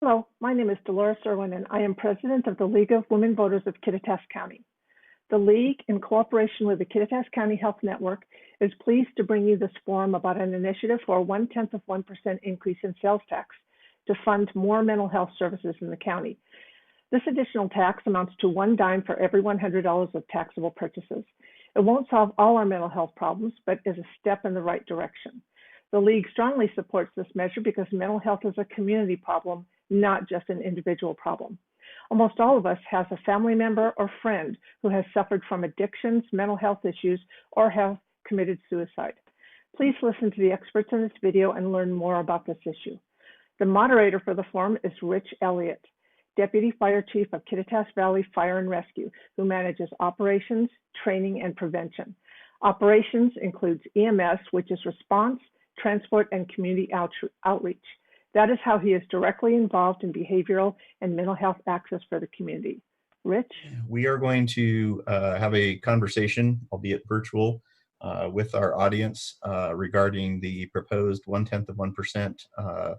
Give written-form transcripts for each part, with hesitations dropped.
Hello, my name is Dolores Irwin, and I am president of the League of Women Voters of Kittitas County. The League, in cooperation with the Kittitas County Health Network, is pleased to bring you this forum about an initiative for a 0.1% increase in sales tax to fund more mental health services in the county. This additional tax amounts to 1 dime for every $100 of taxable purchases. It won't solve all our mental health problems, but is a step in the right direction. The League strongly supports this measure because mental health is a community problem, not just an individual problem. Almost all of us has a family member or friend who has suffered from addictions, mental health issues, or have committed suicide. Please listen to the experts in this video and learn more about this issue. The moderator for the forum is Rich Elliott, Deputy Fire Chief of Kittitas Valley Fire and Rescue, who manages operations, training, and prevention. Operations includes EMS, which is response, transport, and community outreach. That is how he is directly involved in behavioral and mental health access for the community. Rich? We are going to have a conversation, albeit virtual, with our audience regarding the proposed 0.1%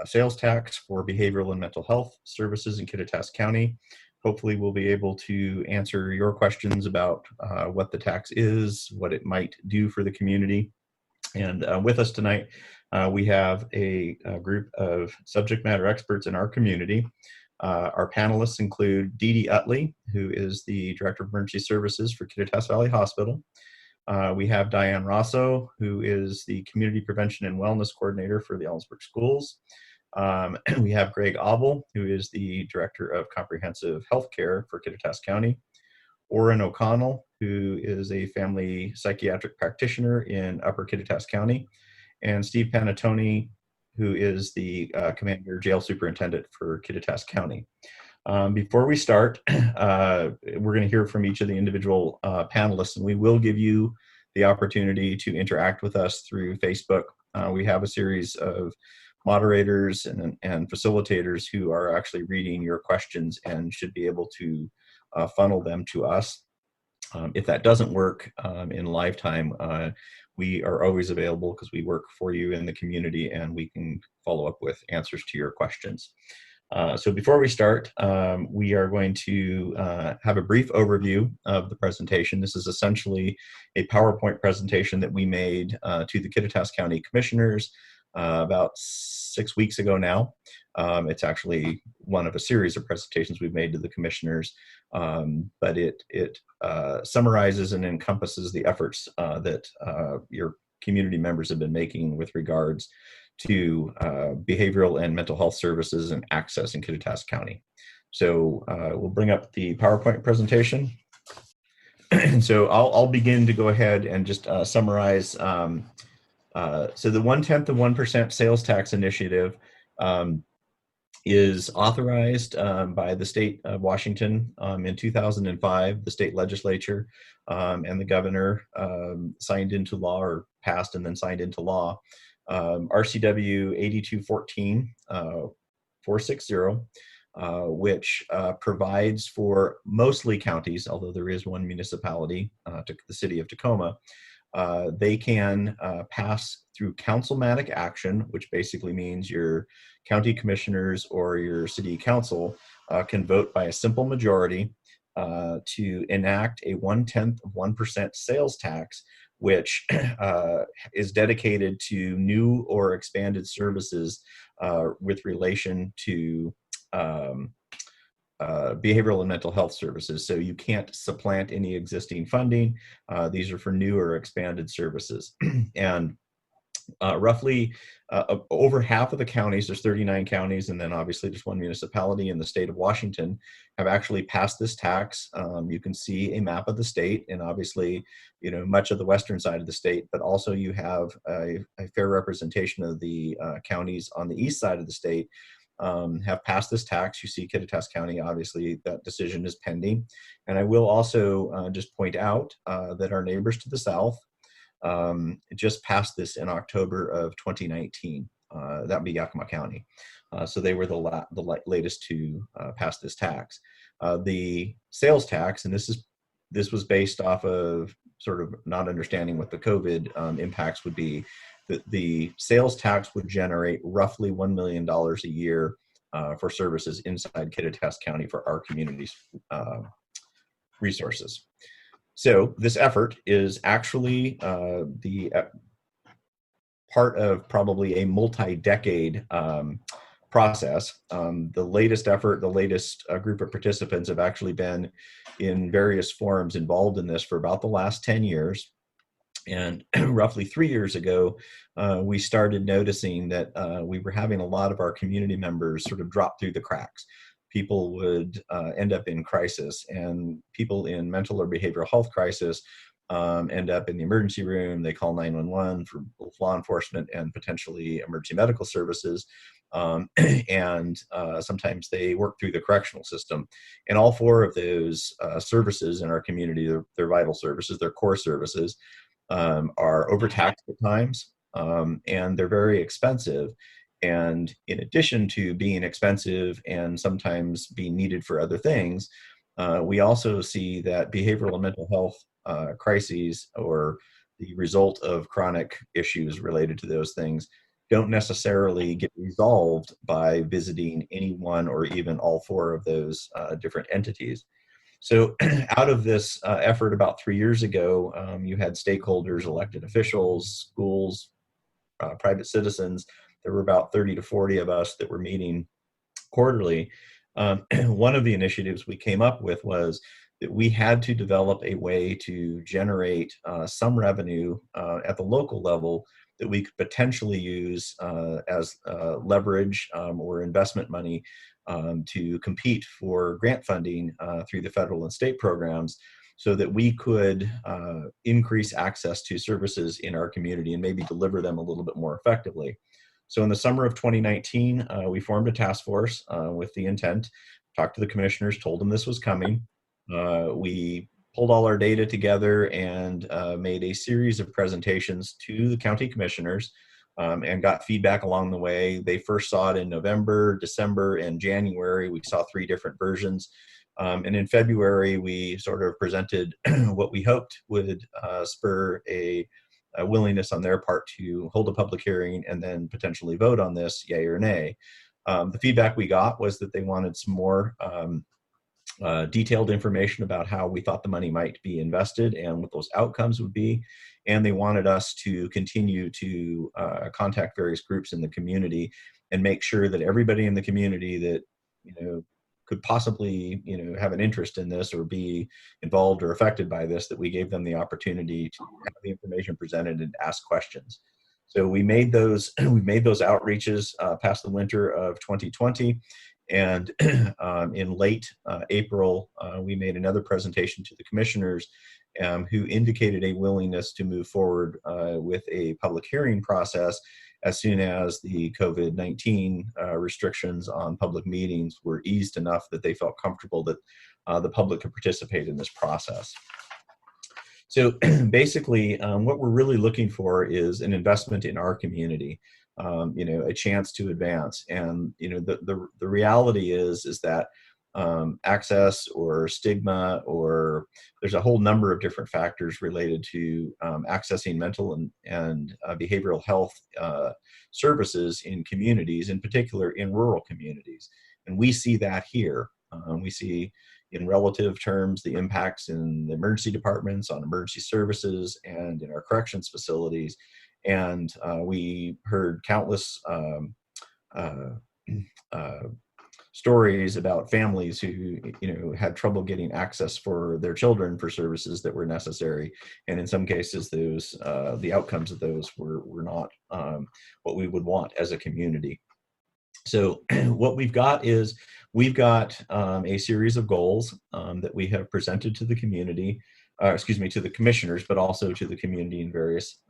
sales tax for behavioral and mental health services in Kittitas County. Hopefully we'll be able to answer your questions about what the tax is, what it might do for the community. And with us tonight, we have a group of subject matter experts in our community. Our panelists include Dee Dee Utley, who is the Director of Emergency Services for Kittitas Valley Hospital. We have Diane Rosso, who is the Community Prevention and Wellness Coordinator for the Ellensburg Schools. We have Greg Abel, who is the Director of Comprehensive Healthcare for Kittitas County. Orrin O'Connell, who is a family psychiatric practitioner in Upper Kittitas County, and Steve Panatoni, who is the Commander Jail Superintendent for Kittitas County. Before we start, we're going to hear from each of the individual panelists, and we will give you the opportunity to interact with us through Facebook. We have a series of moderators and facilitators who are actually reading your questions and should be able to funnel them to us. If that doesn't work in lifetime, we are always available because we work for you in the community and we can follow up with answers to your questions. So before we start, we are going to have a brief overview of the presentation. This is essentially a PowerPoint presentation that we made to the Kittitas County Commissioners about 6 weeks ago now. It's actually one of a series of presentations we've made to the commissioners, but it summarizes and encompasses the efforts that your community members have been making with regards to behavioral and mental health services and access in Kittitas County. So we'll bring up the PowerPoint presentation. So I'll begin to go ahead and just summarize. So the 0.1% sales tax initiative is authorized by the state of Washington in 2005. The state legislature and the governor signed into law, or passed and then signed into law, RCW 8214-460, which provides for mostly counties, although there is one municipality, the city of Tacoma. They can pass through councilmatic action, which basically means your county commissioners or your city council can vote by a simple majority to enact a 0.1% sales tax, which is dedicated to new or expanded services with relation to behavioral and mental health services. So you can't supplant any existing funding. These are for new or expanded services. And roughly over half of the counties, there's 39 counties, and then obviously just one municipality in the state of Washington, have actually passed this tax. You can see a map of the state, and obviously, you know, much of the western side of the state, but also you have a fair representation of the counties on the east side of the state have passed this tax. You see Kittitas County, obviously that decision is pending. And I will also just point out that our neighbors to the south just passed this in October of 2019. That would be Yakima County. So they were the latest to pass this tax. The sales tax, and this was based off of sort of not understanding what the COVID impacts would be. The sales tax would generate roughly $1 million a year for services inside Kittitas County for our community's resources. So this effort is actually the part of probably a multi-decade process. The latest effort, the latest group of participants have actually been in various forums involved in this for about the last 10 years. And roughly 3 years ago, we started noticing that we were having a lot of our community members sort of drop through the cracks. People would end up in crisis, and people in mental or behavioral health crisis end up in the emergency room. They call 911 for both law enforcement and potentially emergency medical services. And sometimes they work through the correctional system. And all four of those services in our community, they're vital services, they're core services, are overtaxed at times, and they're very expensive. And in addition to being expensive and sometimes being needed for other things, we also see that behavioral and mental health crises, or the result of chronic issues related to those things, don't necessarily get resolved by visiting any one or even all four of those different entities. So out of this effort about 3 years ago, you had stakeholders, elected officials, schools, private citizens. There were about 30 to 40 of us that were meeting quarterly. One of the initiatives we came up with was that we had to develop a way to generate some revenue at the local level that we could potentially use as leverage or investment money to compete for grant funding through the federal and state programs, so that we could increase access to services in our community and maybe deliver them a little bit more effectively. So in the summer of 2019, we formed a task force with the intent, talked to the commissioners, told them this was coming. We pulled all our data together and made a series of presentations to the county commissioners and got feedback along the way. They first saw it in November, December, and January. We saw 3 different versions. And in February, we sort of presented what we hoped would spur a willingness on their part to hold a public hearing and then potentially vote on this, yay or nay. The feedback we got was that they wanted some more detailed information about how we thought the money might be invested and what those outcomes would be. And they wanted us to continue to contact various groups in the community and make sure that everybody in the community that, could possibly, have an interest in this or be involved or affected by this, that we gave them the opportunity to have the information presented and ask questions. So we made those outreaches past the winter of 2020. And in late April, we made another presentation to the commissioners who indicated a willingness to move forward with a public hearing process as soon as the COVID-19 restrictions on public meetings were eased enough that they felt comfortable that the public could participate in this process. So basically, what we're really looking for is an investment in our community. A chance to advance. And the reality is that access or stigma, or there's a whole number of different factors related to accessing mental and behavioral health services in communities, in particular in rural communities. And we see that here. We see in relative terms the impacts in the emergency departments, on emergency services, and in our corrections facilities. And we heard countless stories about families who, had trouble getting access for their children for services that were necessary. And in some cases, those the outcomes of those were not what we would want as a community. So what we've got is a series of goals that we have presented to the community, to the commissioners, but also to the community in various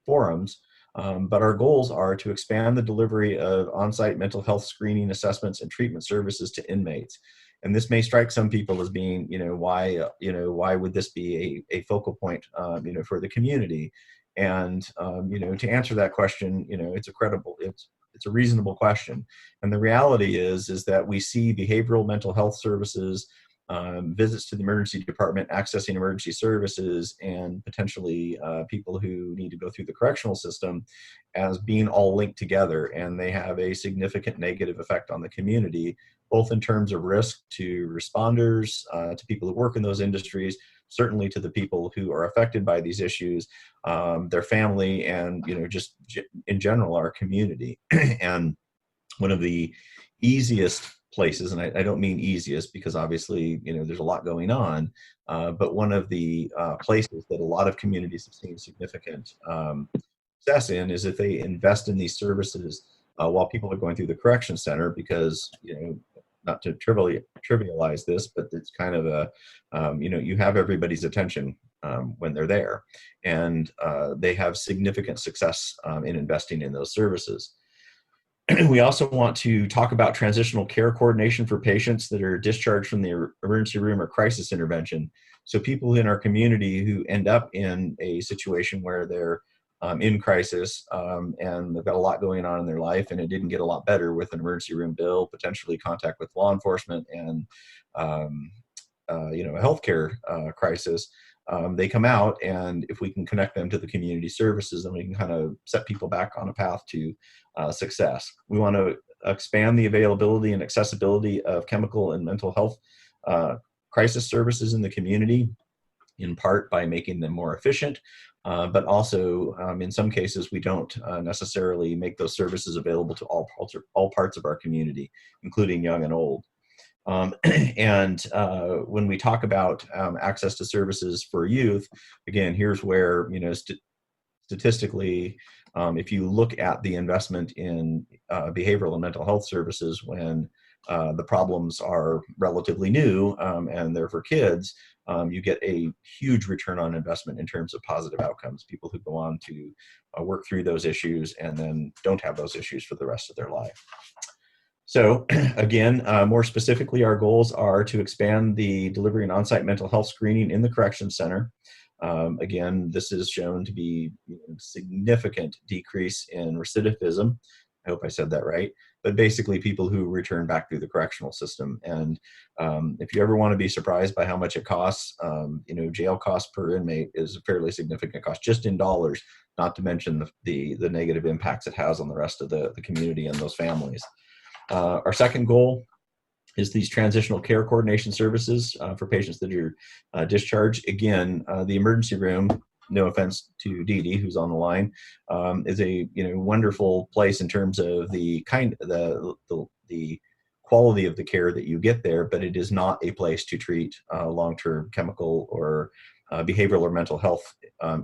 forums. But our goals are to expand the delivery of on-site mental health screening, assessments, and treatment services to inmates. And this may strike some people as being, why would this be a focal point, for the community? And, to answer that question, it's a reasonable question. And the reality is that we see behavioral mental health services visits to the emergency department, accessing emergency services, and potentially people who need to go through the correctional system as being all linked together. And they have a significant negative effect on the community, both in terms of risk to responders, to people who work in those industries, certainly to the people who are affected by these issues, their family, and just in general our community. And one of the easiest places, and I don't mean easiest because obviously there's a lot going on, but one of the places that a lot of communities have seen significant success in is if they invest in these services while people are going through the correction center, because not to trivialize this, but it's kind of a you have everybody's attention when they're there, and they have significant success in investing in those services. We also want to talk about transitional care coordination for patients that are discharged from the emergency room or crisis intervention. So people in our community who end up in a situation where they're in crisis and they've got a lot going on in their life, and it didn't get a lot better with an emergency room bill, potentially contact with law enforcement, and a healthcare crisis. They come out, and if we can connect them to the community services, then we can kind of set people back on a path to success. We want to expand the availability and accessibility of chemical and mental health crisis services in the community, in part by making them more efficient, but also in some cases we don't necessarily make those services available to all parts of our community, including young and old. And when we talk about access to services for youth, again, here's where, statistically, if you look at the investment in behavioral and mental health services when the problems are relatively new and they're for kids, you get a huge return on investment in terms of positive outcomes, people who go on to work through those issues and then don't have those issues for the rest of their life. So again, more specifically, our goals are to expand the delivery and on-site mental health screening in the corrections center. Again, this is shown to be significant decrease in recidivism. I hope I said that right. But basically people who return back through the correctional system. And if you ever want to be surprised by how much it costs, jail costs per inmate is a fairly significant cost, just in dollars, not to mention the negative impacts it has on the rest of the community and those families. Our second goal is these transitional care coordination services for patients that are discharged. Again, the emergency room, no offense to Dee Dee, who's on the line, is a wonderful place in terms of the quality of the care that you get there, but it is not a place to treat long-term chemical or behavioral or mental health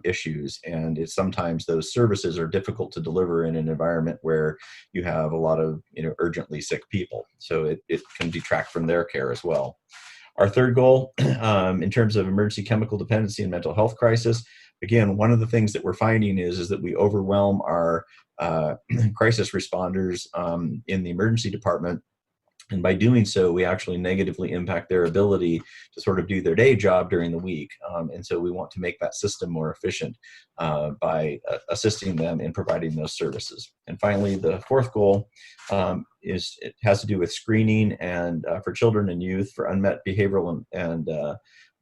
issues. And it's sometimes those services are difficult to deliver in an environment where you have a lot of urgently sick people. So it can detract from their care as well. Our third goal, in terms of emergency chemical dependency and mental health crisis, again, one of the things that we're finding is that we overwhelm our crisis responders in the emergency department. And by doing so, we actually negatively impact their ability to sort of do their day job during the week. And so we want to make that system more efficient by assisting them in providing those services. And finally, the fourth goal it has to do with screening and for children and youth for unmet behavioral and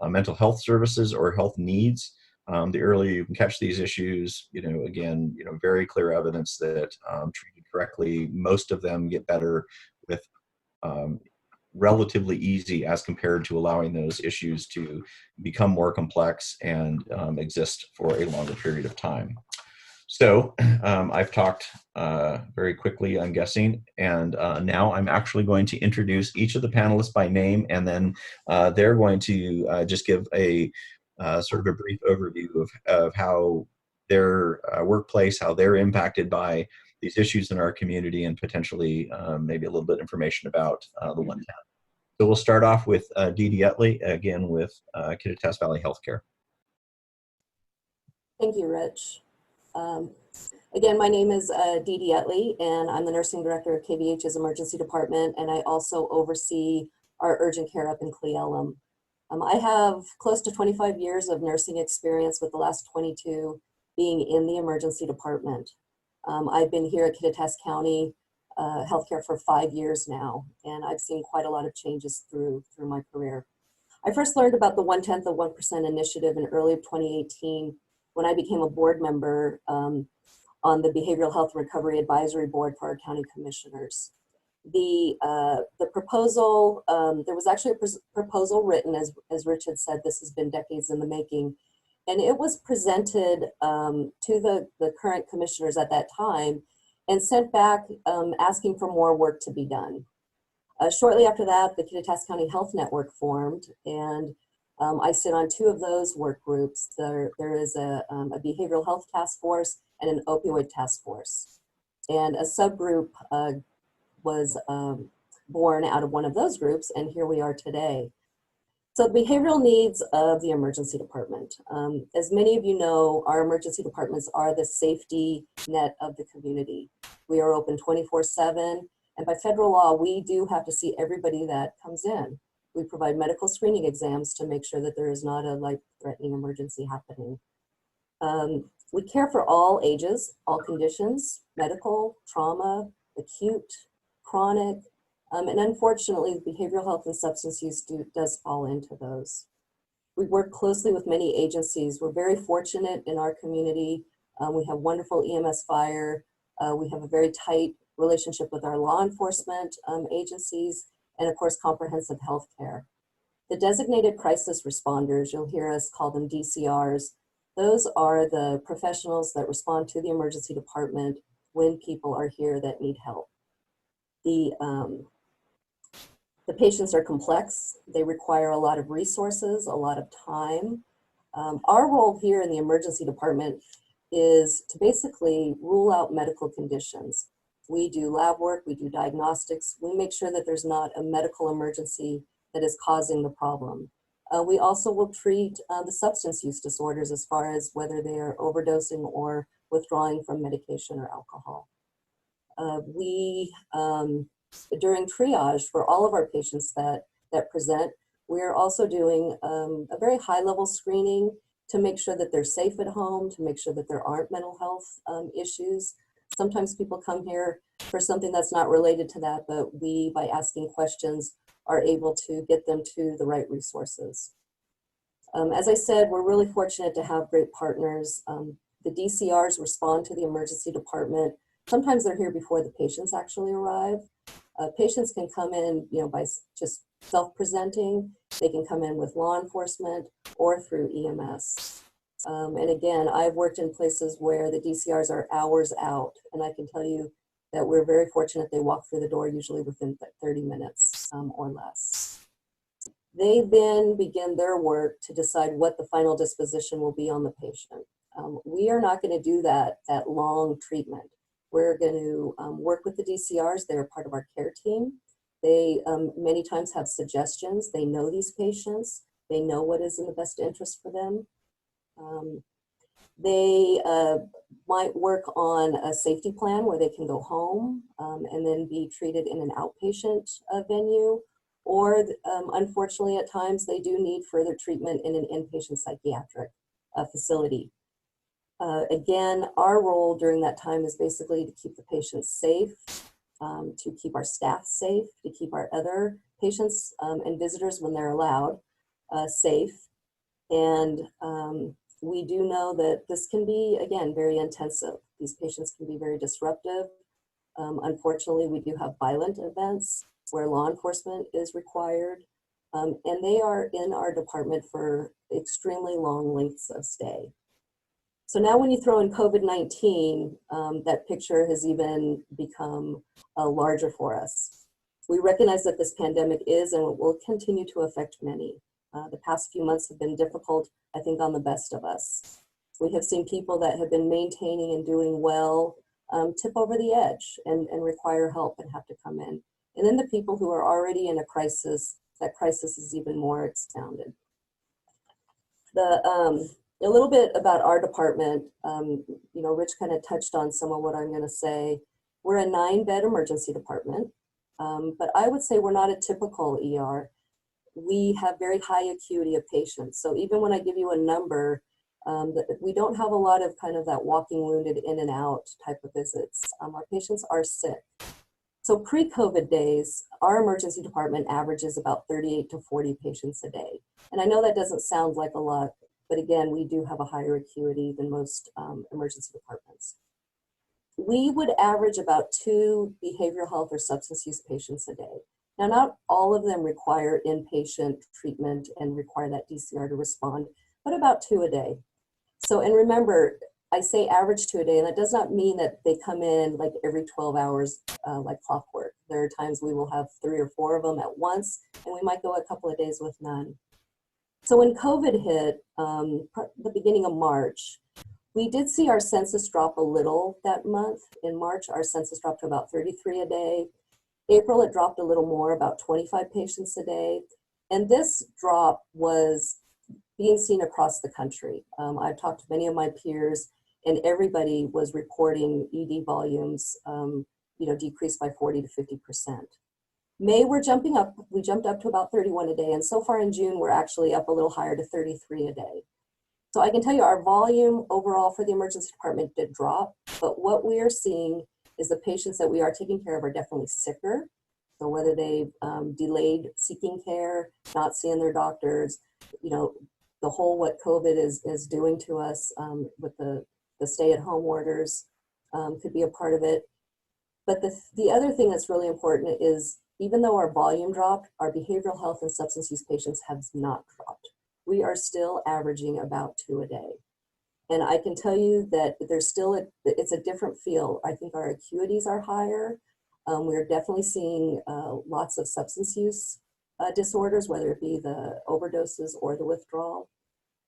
mental health services or health needs. The earlier you can catch these issues, again, very clear evidence that treated correctly, most of them get better with relatively easy as compared to allowing those issues to become more complex and exist for a longer period of time. So I've talked very quickly, I'm guessing, and now I'm actually going to introduce each of the panelists by name, and then they're going to just give a sort of a brief overview of how their workplace, how they're impacted by these issues in our community, and potentially maybe a little bit of information about the 110. So we'll start off with Dee Dee Utley, again with Kittitas Valley Healthcare. Thank you, Rich. Again, my name is Dee Dee Utley, and I'm the nursing director of KVH's emergency department, and I also oversee our urgent care up in Cle Elum. I have close to 25 years of nursing experience, with the last 22 being in the emergency department. I've been here at Kittitas County Healthcare for 5 years now, and I've seen quite a lot of changes through my career. I first learned about the 0.1% initiative in early 2018 when I became a board member on the Behavioral Health Recovery Advisory Board for our county commissioners. The proposal, there was actually a proposal written, as Rich had said, this has been decades in the making, and it was presented to the current commissioners at that time and sent back asking for more work to be done. Shortly after that, the Kittitas County Health Network formed, and I sit on 2 of those work groups. There is a behavioral health task force and an opioid task force. And a subgroup was born out of one of those groups, and here we are today. So the behavioral needs of the emergency department. As many of you know, our emergency departments are the safety net of the community. We are open 24/7, and by federal law, we do have to see everybody that comes in. We provide medical screening exams to make sure that there is not a life-threatening emergency happening. We care for all ages, all conditions, medical, trauma, acute, chronic, and unfortunately, behavioral health and substance use does fall into those. We work closely with many agencies. We're very fortunate in our community. We have wonderful EMS fire. We have a very tight relationship with our law enforcement agencies, and of course, comprehensive health care. The designated crisis responders, you'll hear us call them DCRs, those are the professionals that respond to the emergency department when people are here that need help. The patients are complex. They require a lot of resources, a lot of time. Our role here in the emergency department is to basically rule out medical conditions. We do lab work, we do diagnostics. We make sure that there's not a medical emergency that is causing the problem. We also will treat the substance use disorders as far as whether they are overdosing or withdrawing from medication or alcohol. During triage for all of our patients that present, we're also doing a very high level screening to make sure that they're safe at home, to make sure that there aren't mental health issues. Sometimes people come here for something that's not related to that, but we, by asking questions, are able to get them to the right resources. As I said, we're really fortunate to have great partners. The DCRs respond to the emergency department. Sometimes they're here before the patients actually arrive. Patients can come in, by just self-presenting. They can come in with law enforcement or through EMS. And again, I've worked in places where the DCRs are hours out, and I can tell you that we're very fortunate they walk through the door usually within 30 minutes or less. They then begin their work to decide what the final disposition will be on the patient. We are not going to do that long treatment. We're going to work with the DCRs. They're part of our care team. They many times have suggestions. They know these patients. They know what is in the best interest for them. They might work on a safety plan where they can go home and then be treated in an outpatient venue. Or unfortunately, at times, they do need further treatment in an inpatient psychiatric facility. Again, our role during that time is basically to keep the patients safe, to keep our staff safe, to keep our other patients and visitors, when they're allowed, safe. And we do know that this can be, again, very intensive. These patients can be very disruptive. Unfortunately, we do have violent events where law enforcement is required, and they are in our department for extremely long lengths of stay. So now when you throw in COVID-19, that picture has even become larger for us. We recognize that this pandemic is and will continue to affect many. The past few months have been difficult, I think, on the best of us. We have seen people that have been maintaining and doing well tip over the edge and require help and have to come in. And then the people who are already in a crisis, that crisis is even more expounded. A little bit about our department, Rich kind of touched on some of what I'm going to say. We're a 9-bed emergency department, but I would say we're not a typical ER. We have very high acuity of patients. So even when I give you a number, we don't have a lot of kind of that walking wounded in and out type of visits. Our patients are sick. So pre-COVID days, our emergency department averages about 38 to 40 patients a day. And I know that doesn't sound like a lot, but again, we do have a higher acuity than most emergency departments. We would average about 2 behavioral health or substance use patients a day. Now, not all of them require inpatient treatment and require that DCR to respond, but about 2 a day. So, and remember, I say average 2 a day, and that does not mean that they come in like every 12 hours like clockwork. There are times we will have 3 or 4 of them at once, and we might go a couple of days with none. So when COVID hit, the beginning of March, we did see our census drop a little that month. In March, our census dropped to about 33 a day. April, it dropped a little more, about 25 patients a day. And this drop was being seen across the country. I've talked to many of my peers, and everybody was reporting ED volumes, decreased by 40 to 50%. May, we jumped up to about 31 a day, and so far in June, we're actually up a little higher to 33 a day. So I can tell you our volume overall for the emergency department did drop, but what we are seeing is the patients that we are taking care of are definitely sicker. So whether they've delayed seeking care, not seeing their doctors, the whole what COVID is doing to us with the stay-at-home orders could be a part of it. But the other thing that's really important is even though our volume dropped, our behavioral health and substance use patients have not dropped. We are still averaging about 2 a day. And I can tell you that there's still it's a different feel. I think our acuities are higher. We're definitely seeing lots of substance use disorders, whether it be the overdoses or the withdrawal.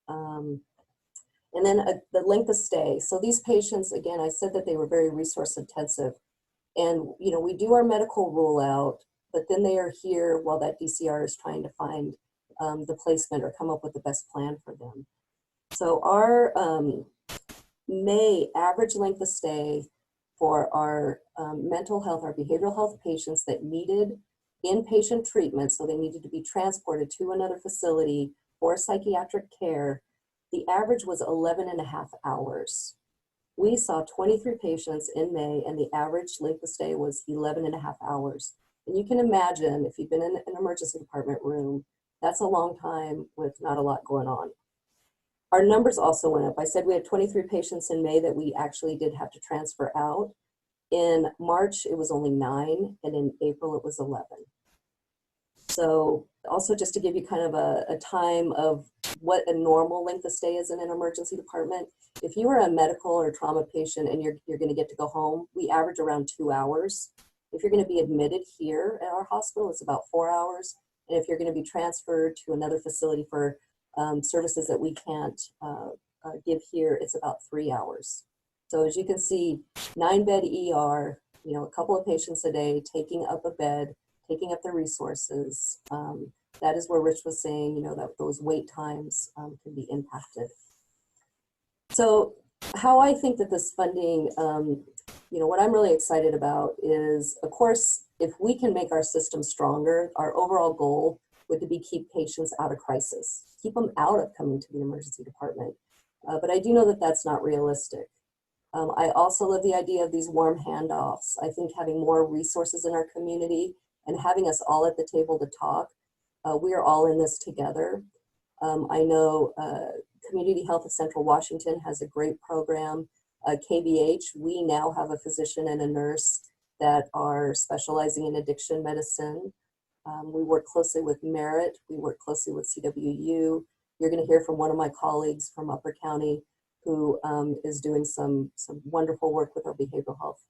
And then the length of stay. So these patients, again, I said that they were very resource intensive. And, we do our medical rule out, but then they are here while that DCR is trying to find the placement or come up with the best plan for them. So our May average length of stay for our mental health, our behavioral health patients that needed inpatient treatment, so they needed to be transported to another facility for psychiatric care, the average was 11 and a half hours. We saw 23 patients in May, and the average length of stay was 11 and a half hours. And you can imagine, if you've been in an emergency department room, that's a long time with not a lot going on. Our numbers also went up. I said we had 23 patients in May that we actually did have to transfer out. In March, it was only 9, and in April, it was 11. So also just to give you kind of a time of what a normal length of stay is in an emergency department, if you are a medical or trauma patient and you're going to get to go home, we average around 2 hours. If you're going to be admitted here at our hospital, it's about 4 hours. And if you're going to be transferred to another facility for services that we can't give here, it's about 3 hours. So as you can see, 9-bed ER, a couple of patients a day, taking up a bed, taking up the resources. That is where Rich was saying, that those wait times can be impacted. So how I think that this funding, what I'm really excited about is, of course, if we can make our system stronger, our overall goal would be keep patients out of crisis, keep them out of coming to the emergency department. But I do know that that's not realistic. I also love the idea of these warm handoffs. I think having more resources in our community and having us all at the table to talk, we are all in this together. I know Community Health of Central Washington has a great program. KVH, we now have a physician and a nurse that are specializing in addiction medicine. We work closely with Merit. We work closely with CWU. You're going to hear from one of my colleagues from Upper County who is doing some wonderful work with our behavioral health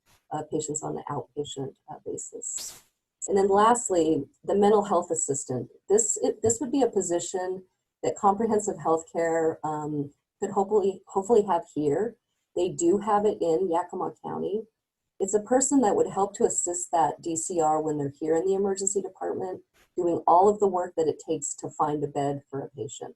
patients on an outpatient basis. And then lastly, the mental health assistant. This would be a position that comprehensive healthcare could hopefully have here. They do have it in Yakima County. It's a person that would help to assist that DCR when they're here in the emergency department, doing all of the work that it takes to find a bed for a patient.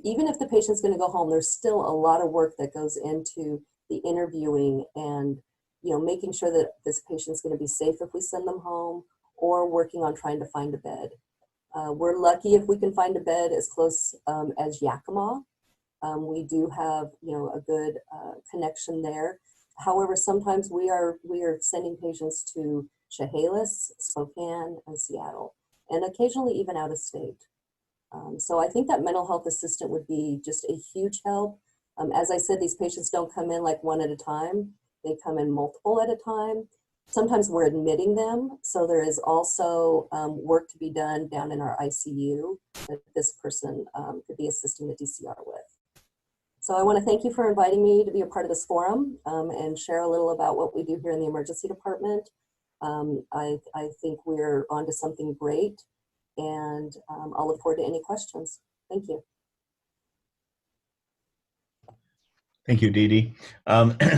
Even if the patient's going to go home, there's still a lot of work that goes into the interviewing and making sure that this patient's going to be safe if we send them home, or working on trying to find a bed. We're lucky if we can find a bed as close as Yakima. We do have a good connection there. However, sometimes we are sending patients to Chehalis, Spokane, and Seattle, and occasionally even out of state. So I think that mental health assistant would be just a huge help. As I said, these patients don't come in like one at a time. They come in multiple at a time. Sometimes we're admitting them. So there is also work to be done down in our ICU that this person could be assisting the DCR with. So I want to thank you for inviting me to be a part of this forum and share a little about what we do here in the emergency department. I think we're onto something great, and I'll look forward to any questions. Thank you. Thank you, Dee Dee.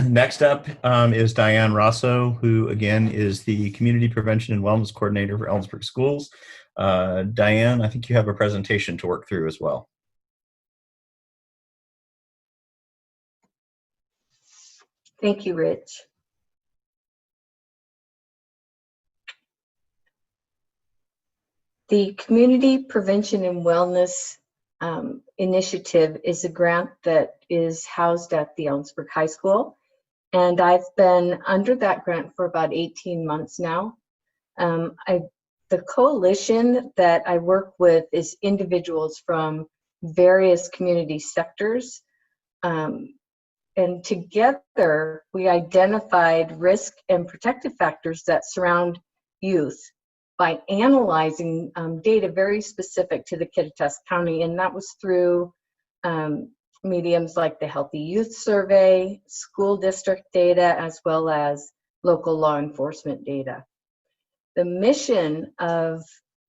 Next up is Diane Rosso, who again is the Community Prevention and Wellness Coordinator for Ellensburg Schools. Diane, I think you have a presentation to work through as well. Thank you, Rich. The Community Prevention and Wellness Initiative is a grant that is housed at the Ellensburg High School, and I've been under that grant for about 18 months now. The coalition that I work with is individuals from various community sectors, and together we identified risk and protective factors that surround youth by analyzing data very specific to the Kittitas County, and that was through mediums like the Healthy Youth Survey, school district data, as well as local law enforcement data. The mission of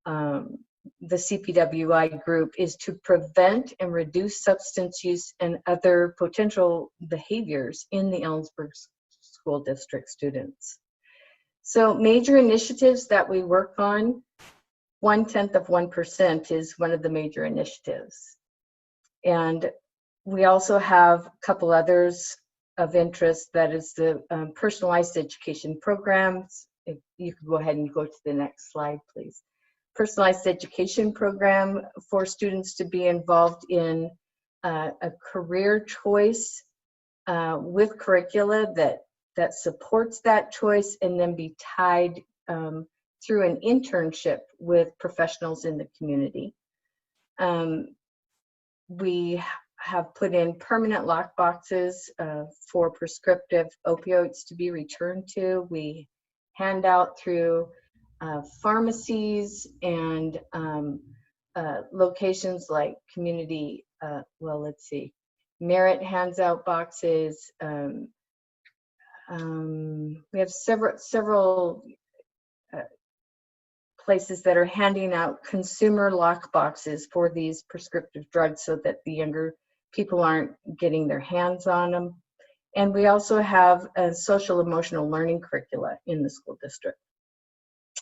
the CPWI group is to prevent and reduce substance use and other potential behaviors in the Ellensburg School District students. So major initiatives that we work on, 0.1% is one of the major initiatives. And we also have a couple others of interest, that is the personalized education programs. If you could go ahead and go to the next slide, please. Personalized education program for students to be involved in a career choice with curricula that supports that choice, and then be tied through an internship with professionals in the community. We have put in permanent lock boxes for prescriptive opioids to be returned to. We hand out through pharmacies and locations like community, well, let's see, Merit hands out boxes. We have several places that are handing out consumer lock boxes for these prescriptive drugs so that the younger people aren't getting their hands on them. And we also have a social emotional learning curricula in the school district.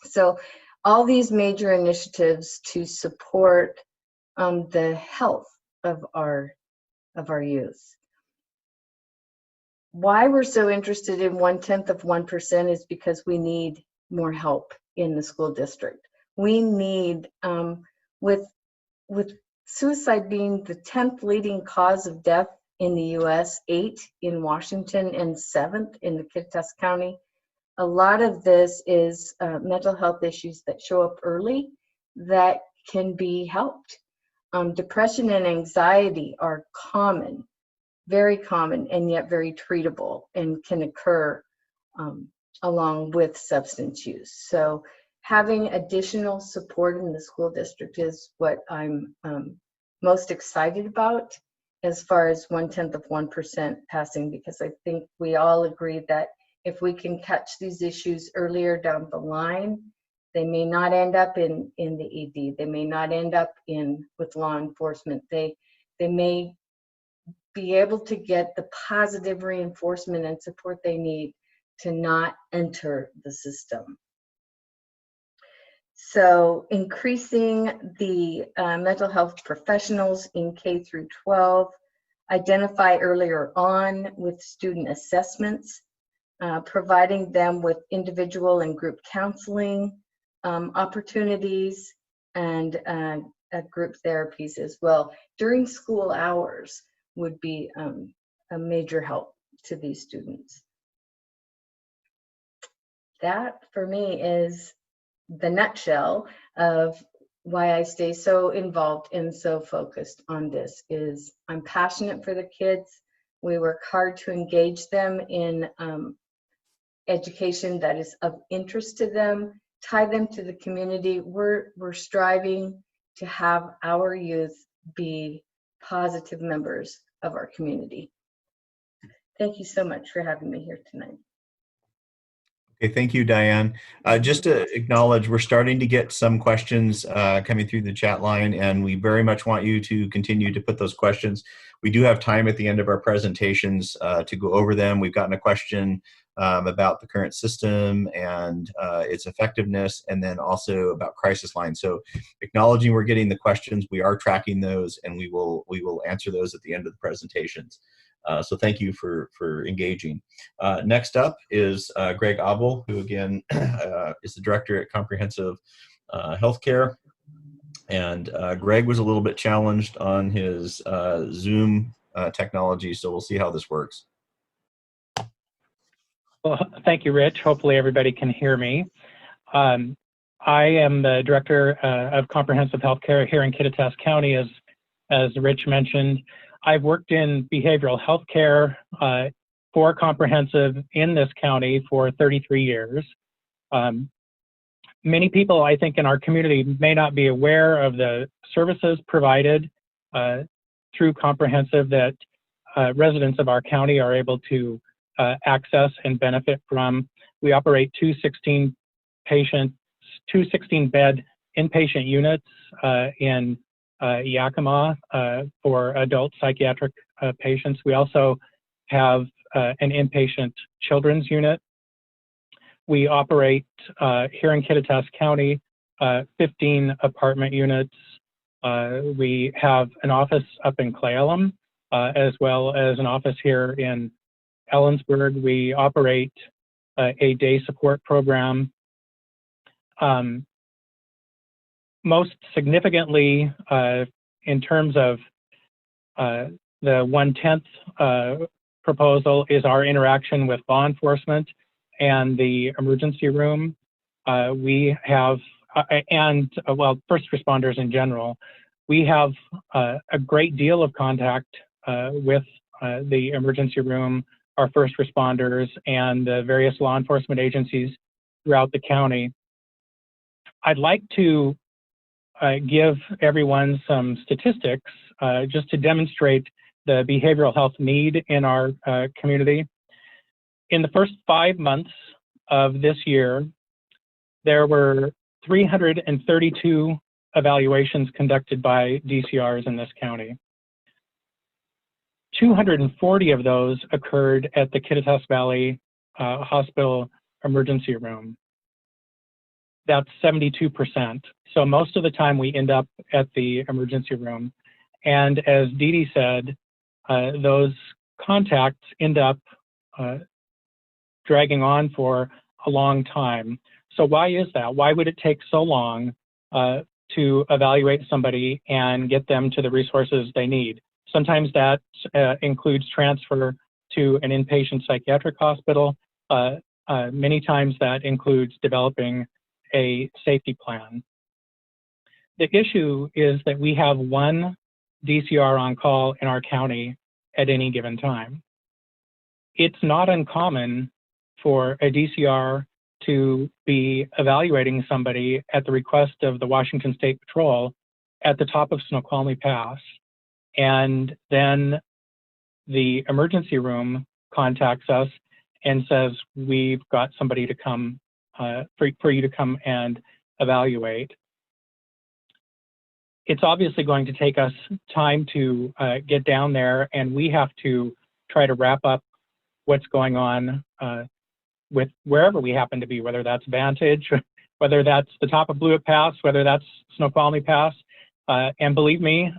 So all these major initiatives to support the health of our youth. Why we're so interested in 0.1% is because we need more help in the school district. We need, with suicide being the 10th leading cause of death in the US, 8 in Washington, and 7th in the Kittitas County, a lot of this is mental health issues that show up early that can be helped. Depression and anxiety are common, very common, and yet very treatable, and can occur along with substance use. So having additional support in the school district is what I'm most excited about as far as 0.1% passing, because I think we all agree that if we can catch these issues earlier down the line, they may not end up in the ED. They may not end up with law enforcement. They may be able to get the positive reinforcement and support they need to not enter the system. So increasing the mental health professionals in K through 12, identify earlier on with student assessments, providing them with individual and group counseling opportunities, and group therapies as well during school hours would be a major help to these students. that for me is the nutshell of why I stay so involved and so focused on this. Is I'm passionate for the kids. We work hard to engage them in education that is of interest to them, tie them to the community. We're striving to have our youth be positive members of our community. Thank you so much for having me here tonight. Okay, thank you, Diane. Just to acknowledge, we're starting to get some questions coming through the chat line, and we very much want you to continue to put those questions. We do have time at the end of our presentations to go over them. We've gotten a question about the current system and its effectiveness, and then also about crisis lines. So acknowledging we're getting the questions, we are tracking those, and we will answer those at the end of the presentations. So thank you for engaging. Next up is Greg Abel, who again is the director at Comprehensive Healthcare. And Greg was a little bit challenged on his Zoom technology, so we'll see how this works. Well, thank you, Rich. Hopefully everybody can hear me. I am the director of Comprehensive Healthcare here in Kittitas County, as Rich mentioned. I've worked in behavioral health care for Comprehensive in this county for 33 years. Many people, I think, in our community may not be aware of the services provided through Comprehensive that residents of our county are able to access and benefit from. We operate two 16-bed inpatient units in Yakima for adult psychiatric patients. We also have an inpatient children's unit. We operate here in Kittitas County 15 apartment units. We have an office up in Cle Elum, as well as an office here in Ellensburg. We operate a day support program. Most significantly, in terms of the 1/10 proposal, is our interaction with law enforcement and the emergency room. We have, well, first responders in general. We have a great deal of contact with the emergency room, our first responders, and the various law enforcement agencies throughout the county. I'd like to give everyone some statistics just to demonstrate the behavioral health need in our community. In the first 5 months of this year, there were 332 evaluations conducted by DCRs in this county. 240 of those occurred at the Kittitas Valley Hospital emergency room. That's 72%. So most of the time we end up at the emergency room. And as Dee Dee said, those contacts end up dragging on for a long time. So why is that? Why would it take so long to evaluate somebody and get them to the resources they need? Sometimes that includes transfer to an inpatient psychiatric hospital. Many times that includes developing a safety plan. The issue is that we have one DCR on call in our county at any given time. It's not uncommon for a DCR to be evaluating somebody at the request of the Washington State Patrol at the top of Snoqualmie Pass. And then the emergency room contacts us and says, we've got somebody to come, for you to come and evaluate. It's obviously going to take us time to get down there, and we have to try to wrap up what's going on with wherever we happen to be, whether that's Vantage, whether that's the top of Blewett Pass, whether that's Snoqualmie Pass. And believe me,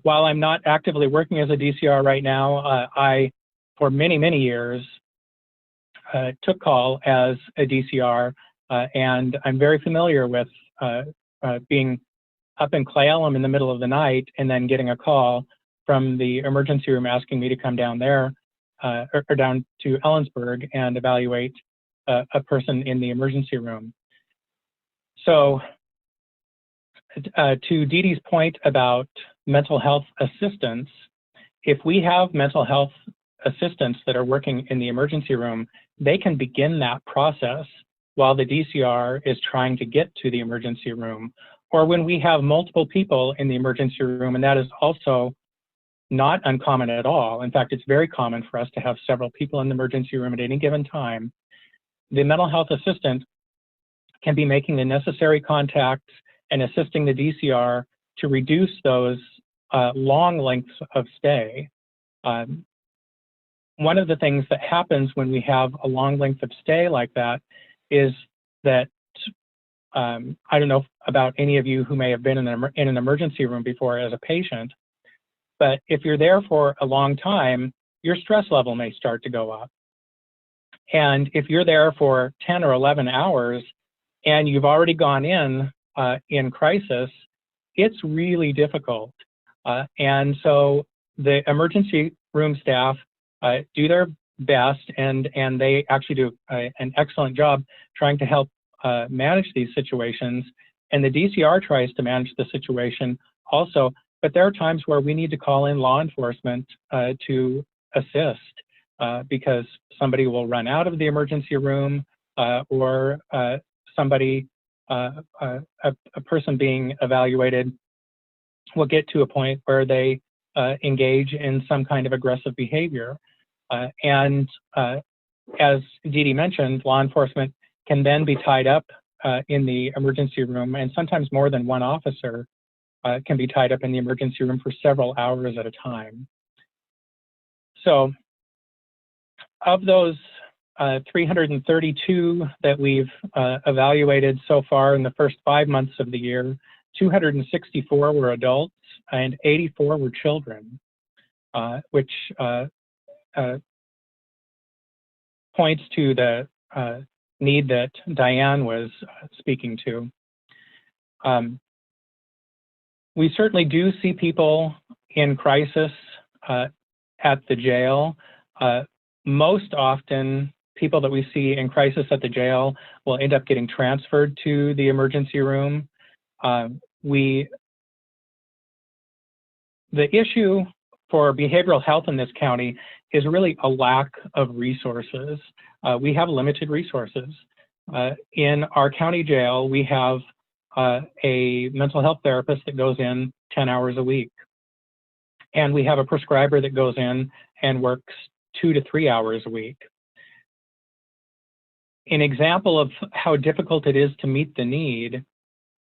while I'm not actively working as a DCR right now, I, for many, many years, took call as a DCR, and I'm very familiar with being up in Cle Elum in the middle of the night and then getting a call from the emergency room asking me to come down there or down to Ellensburg and evaluate a person in the emergency room. So to Dee Dee's point about mental health assistants, if we have mental health assistants that are working in the emergency room, they can begin that process while the DCR is trying to get to the emergency room. Or when we have multiple people in the emergency room, and that is also not uncommon at all. In fact, it's very common for us to have several people in the emergency room at any given time. The mental health assistant can be making the necessary contacts and assisting the DCR to reduce those long lengths of stay. One of the things that happens when we have a long length of stay like that is that, I don't know about any of you who may have been in an emergency room before as a patient, but if you're there for a long time, your stress level may start to go up. And if you're there for 10 or 11 hours and you've already gone in crisis, it's really difficult. And so the emergency room staff do their best, and they actually do an excellent job trying to help manage these situations. And the DCR tries to manage the situation also, but there are times where we need to call in law enforcement to assist because somebody will run out of the emergency room or somebody, a person being evaluated will get to a point where they engage in some kind of aggressive behavior. And as Dee Dee mentioned, law enforcement can then be tied up in the emergency room, and sometimes more than one officer can be tied up in the emergency room for several hours at a time. So of those 332 that we've evaluated so far in the first 5 months of the year, 264 were adults and 84 were children, which points to the need that Diane was speaking to. We certainly do see people in crisis at the jail. Most often, people that we see in crisis at the jail will end up getting transferred to the emergency room. The issue for behavioral health in this county is really a lack of resources. We have limited resources. In our county jail, we have a mental health therapist that goes in 10 hours a week. And we have a prescriber that goes in and works 2 to 3 hours a week. An example of how difficult it is to meet the need,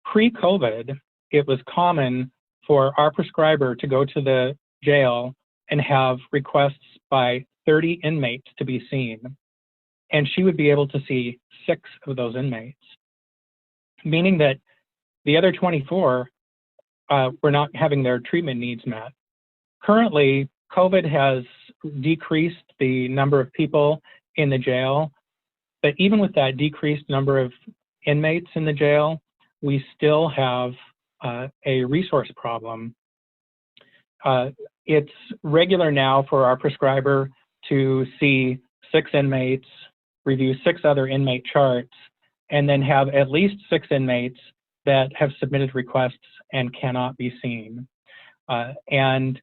pre-COVID, it was common for our prescriber to go to the jail and have requests by 30 inmates to be seen. And she would be able to see 6 of those inmates, meaning that the other 24 were not having their treatment needs met. Currently, COVID has decreased the number of people in the jail, but even with that decreased number of inmates in the jail, we still have a resource problem. It's regular now for our prescriber to see 6 inmates, review 6 other inmate charts, and then have at least 6 inmates that have submitted requests and cannot be seen. And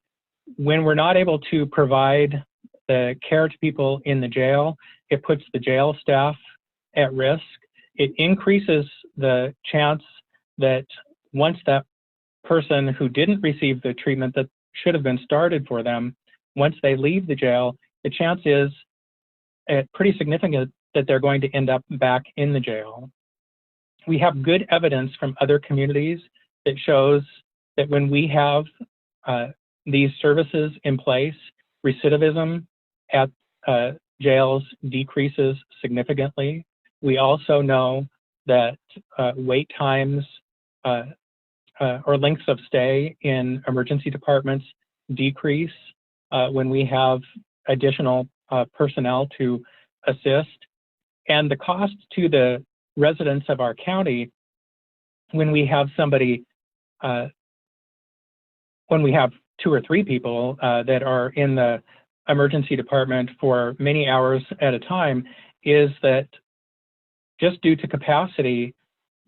when we're not able to provide the care to people in the jail, it puts the jail staff at risk. It increases the chance that once that person who didn't receive the treatment that should have been started for them, once they leave the jail, the chance is pretty significant that they're going to end up back in the jail. We have good evidence from other communities that shows that when we have these services in place, recidivism at jails decreases significantly. We also know that wait times or lengths of stay in emergency departments decrease when we have additional personnel to assist. And the cost to the residents of our county, when we have somebody, when we have 2 or 3 people that are in the emergency department for many hours at a time, is that just due to capacity,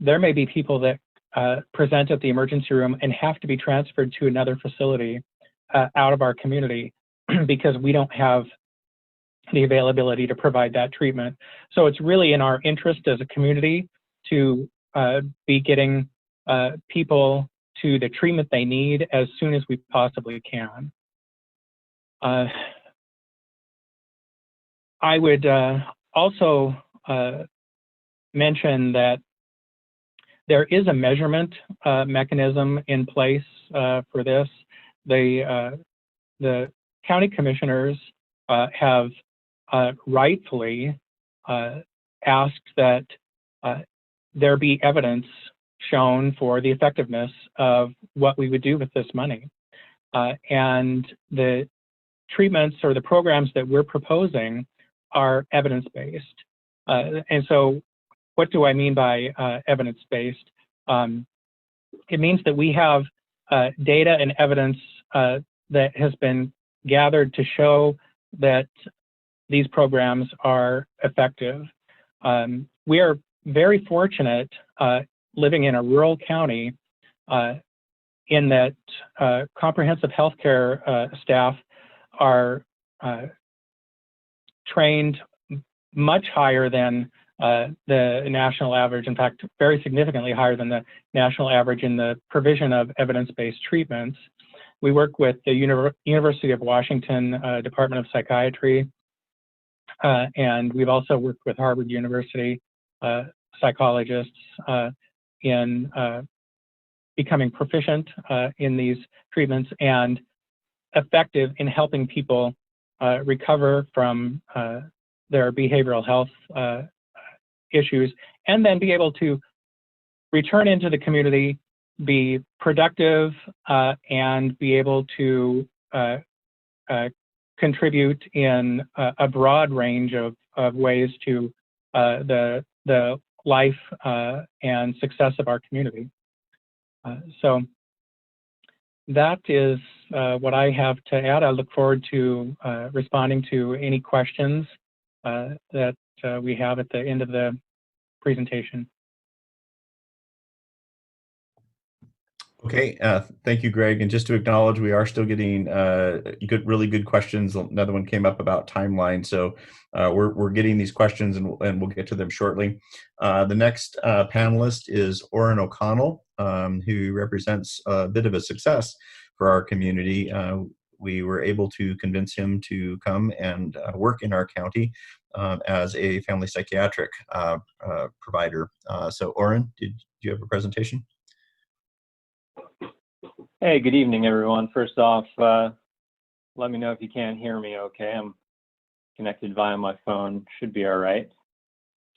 there may be people that present at the emergency room and have to be transferred to another facility out of our community because we don't have the availability to provide that treatment. So it's really in our interest as a community to be getting people to the treatment they need as soon as we possibly can. I would also mention that there is a measurement mechanism in place for this. The county commissioners have rightfully asked that there be evidence shown for the effectiveness of what we would do with this money. And the treatments or the programs that we're proposing are evidence-based. And so what do I mean by evidence-based? It means that we have data and evidence that has been gathered to show that these programs are effective. We are very fortunate living in a rural county in that comprehensive healthcare staff are trained much higher than the national average, in fact, very significantly higher than the national average in the provision of evidence-based treatments. We work with the University of Washington Department of Psychiatry, and we've also worked with Harvard University psychologists in becoming proficient in these treatments and effective in helping people recover from their behavioral health issues, and then be able to return into the community, be productive, and be able to contribute in a broad range of ways to the life and success of our community. So that is what I have to add. I look forward to responding to any questions that we have at the end of the presentation. Okay, thank you, Greg. And just to acknowledge, we are still getting really good questions. Another one came up about timeline, so we're getting these questions, and we'll get to them shortly. The next panelist is Oren O'Connell, who represents a bit of a success for our community. We were able to convince him to come and work in our county as a family psychiatric provider. So, Oren, did you have a presentation? Hey, good evening, everyone. First off, let me know if you can't hear me okay. I'm connected via my phone. Should be all right.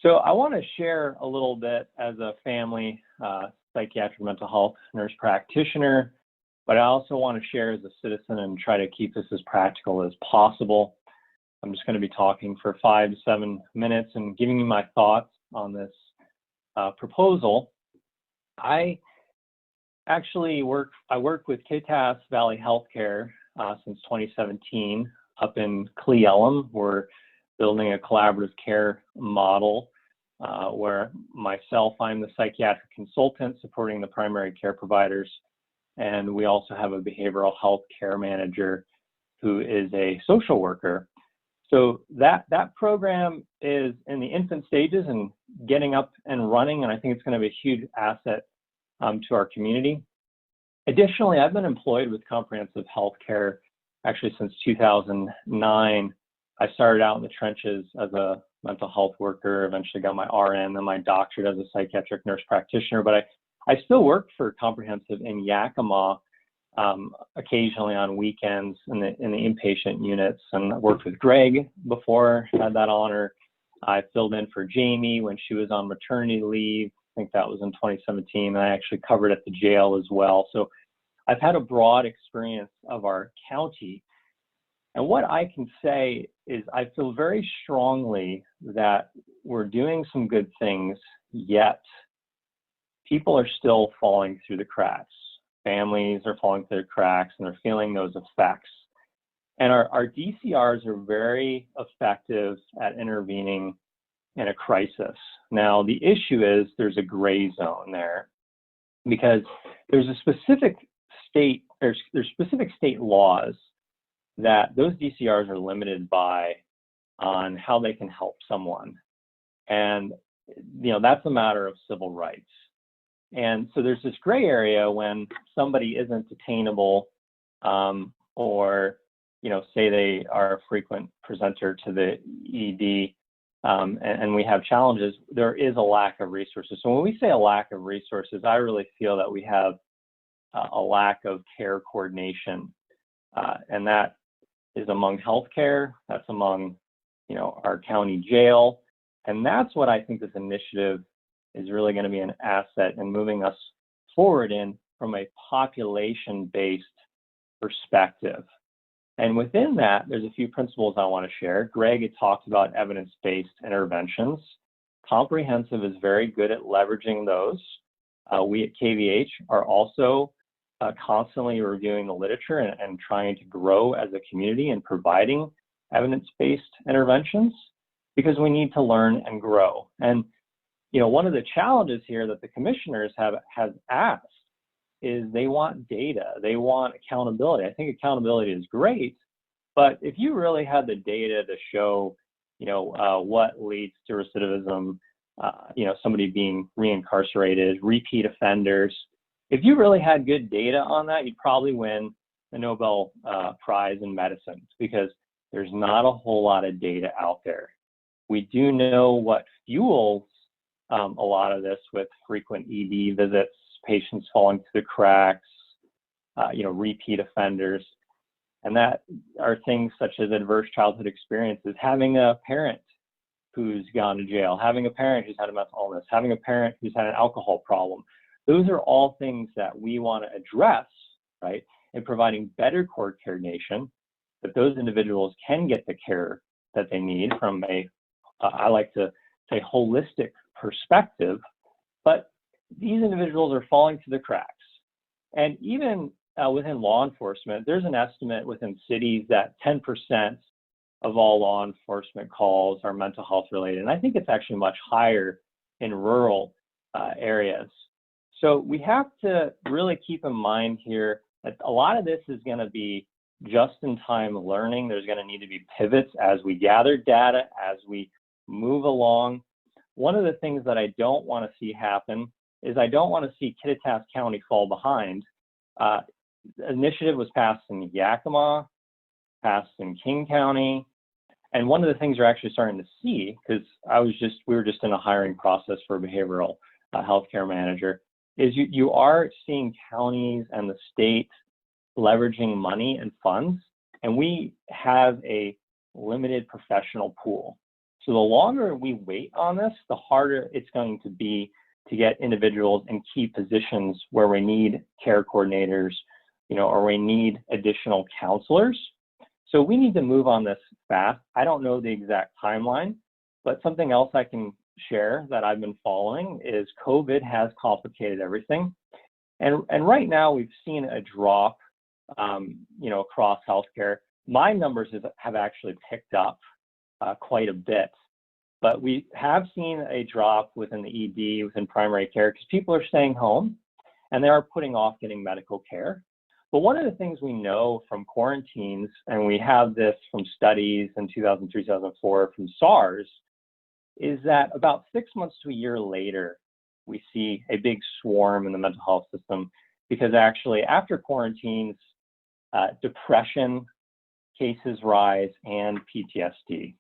So I want to share a little bit as a family psychiatric mental health nurse practitioner, but I also want to share as a citizen and try to keep this as practical as possible. I'm just going to be talking for 5 to 7 minutes and giving you my thoughts on this proposal. I work with Kittitas Valley Healthcare since 2017 up in Cle Elum. We're building a collaborative care model where I'm the psychiatric consultant supporting the primary care providers, and we also have a behavioral health care manager who is a social worker. So that program is in the infant stages and getting up and running, and I think it's going to be a huge asset to our community. Additionally, I've been employed with comprehensive health care actually since 2009. I started out in the trenches as a mental health worker, eventually got my RN, then my doctorate as a psychiatric nurse practitioner, but I still work for comprehensive in Yakima, occasionally on weekends in the inpatient units, and I worked with Greg before, had that honor. I filled in for Jamie when she was on maternity leave. I think that was in 2017. I actually covered at the jail as well. So I've had a broad experience of our county. And what I can say is I feel very strongly that we're doing some good things, yet people are still falling through the cracks. Families are falling through the cracks and they're feeling those effects. And our DCRs are very effective at intervening in a crisis. Now, the issue is there's a gray zone there because there's a specific state, there's specific state laws that those DCRs are limited by on how they can help someone. And, that's a matter of civil rights. And so there's this gray area when somebody isn't detainable or, say they are a frequent presenter to the ED and we have challenges, there is a lack of resources. So when we say a lack of resources, I really feel that we have a lack of care coordination. And that is among healthcare, that's among, our county jail. And that's what I think this initiative is really going to be an asset in moving us forward in from a population-based perspective. And within that, there's a few principles I want to share. Greg had talked about evidence-based interventions. Comprehensive is very good at leveraging those. We at KVH are also constantly reviewing the literature and trying to grow as a community and providing evidence-based interventions because we need to learn and grow. And one of the challenges here that the commissioners have asked is they want data, they want accountability. I think accountability is great, but if you really had the data to show, what leads to recidivism, somebody being reincarcerated, repeat offenders, if you really had good data on that, you'd probably win the Nobel Prize in medicine because there's not a whole lot of data out there. We do know what fuels a lot of this with frequent ED visits, patients falling through the cracks, repeat offenders. And that are things such as adverse childhood experiences, having a parent who's gone to jail, having a parent who's had a mental illness, having a parent who's had an alcohol problem. Those are all things that we want to address, right? In providing better coordination, that those individuals can get the care that they need from I like to say, holistic perspective. But these individuals are falling through the cracks. And even within law enforcement, there's an estimate within cities that 10% of all law enforcement calls are mental health related. And I think it's actually much higher in rural areas. So we have to really keep in mind here that a lot of this is going to be just-in-time learning. There's going to need to be pivots as we gather data, as we move along. One of the things that I don't want to see happen is I don't want to see Kittitas County fall behind. The initiative was passed in Yakima, passed in King County, and one of the things you're actually starting to see, because we were just in a hiring process for a behavioral healthcare manager, is you are seeing counties and the state leveraging money and funds, and we have a limited professional pool. So the longer we wait on this, the harder it's going to be to get individuals in key positions where we need care coordinators, or we need additional counselors. So we need to move on this fast. I don't know the exact timeline, but something else I can share that I've been following is COVID has complicated everything. And right now we've seen a drop, across healthcare. My numbers have actually picked up quite a bit, but we have seen a drop within the ED, within primary care, because people are staying home and they are putting off getting medical care. But one of the things we know from quarantines, and we have this from studies in 2003, 2004 from SARS, is that about 6 months to a year later, we see a big swarm in the mental health system, because actually after quarantines, depression cases rise and PTSD.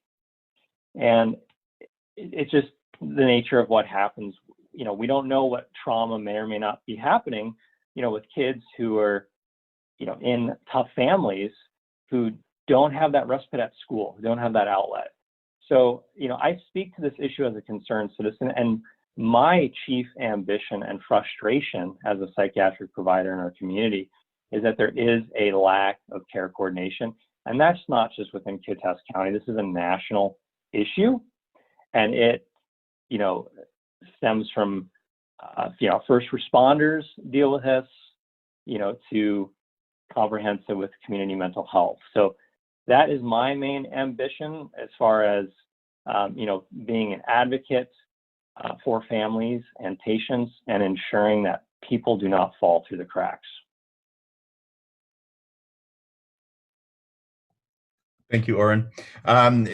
And it's just the nature of what happens. We don't know what trauma may or may not be happening, with kids who are, in tough families who don't have that respite at school, who don't have that outlet. So, I speak to this issue as a concerned citizen, and my chief ambition and frustration as a psychiatric provider in our community is that there is a lack of care coordination. And that's not just within Kittitas County. This is a national issue. And it, stems from, first responders deal with this, to comprehensive with community mental health. So that is my main ambition as far as, being an advocate for families and patients and ensuring that people do not fall through the cracks. Thank you, Oren.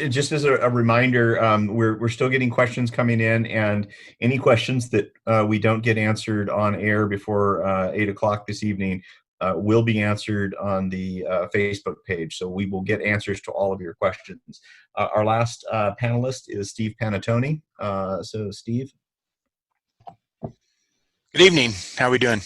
Just as a reminder, we're still getting questions coming in, and any questions that we don't get answered on air before 8 o'clock this evening will be answered on the Facebook page. So we will get answers to all of your questions. Our last panelist is Steve Panatoni. So Steve. Good evening. How are we doing?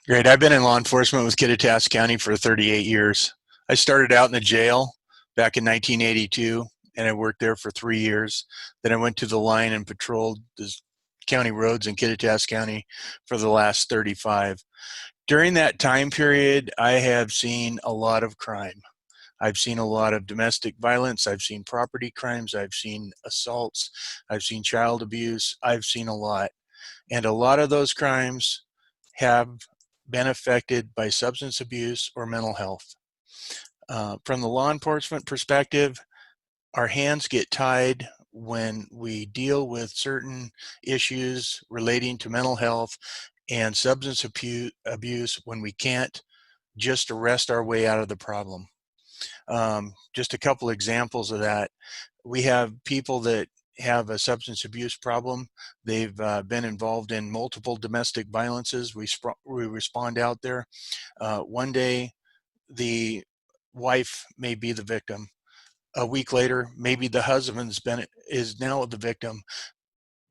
Great. I've been in law enforcement with Kittitas County for 38 years. I started out in the jail back in 1982, and I worked there for 3 years. Then I went to the line and patrolled the county roads in Kittitas County for the last 35. During that time period, I have seen a lot of crime. I've seen a lot of domestic violence. I've seen property crimes. I've seen assaults. I've seen child abuse. I've seen a lot. And a lot of those crimes have been affected by substance abuse or mental health. From the law enforcement perspective, our hands get tied when we deal with certain issues relating to mental health and substance abuse when we can't just arrest our way out of the problem. Just a couple examples of that. We have people that have a substance abuse problem. They've been involved in multiple domestic violences. We respond out there. One day, the wife may be the victim. A week later, maybe the husband is now the victim,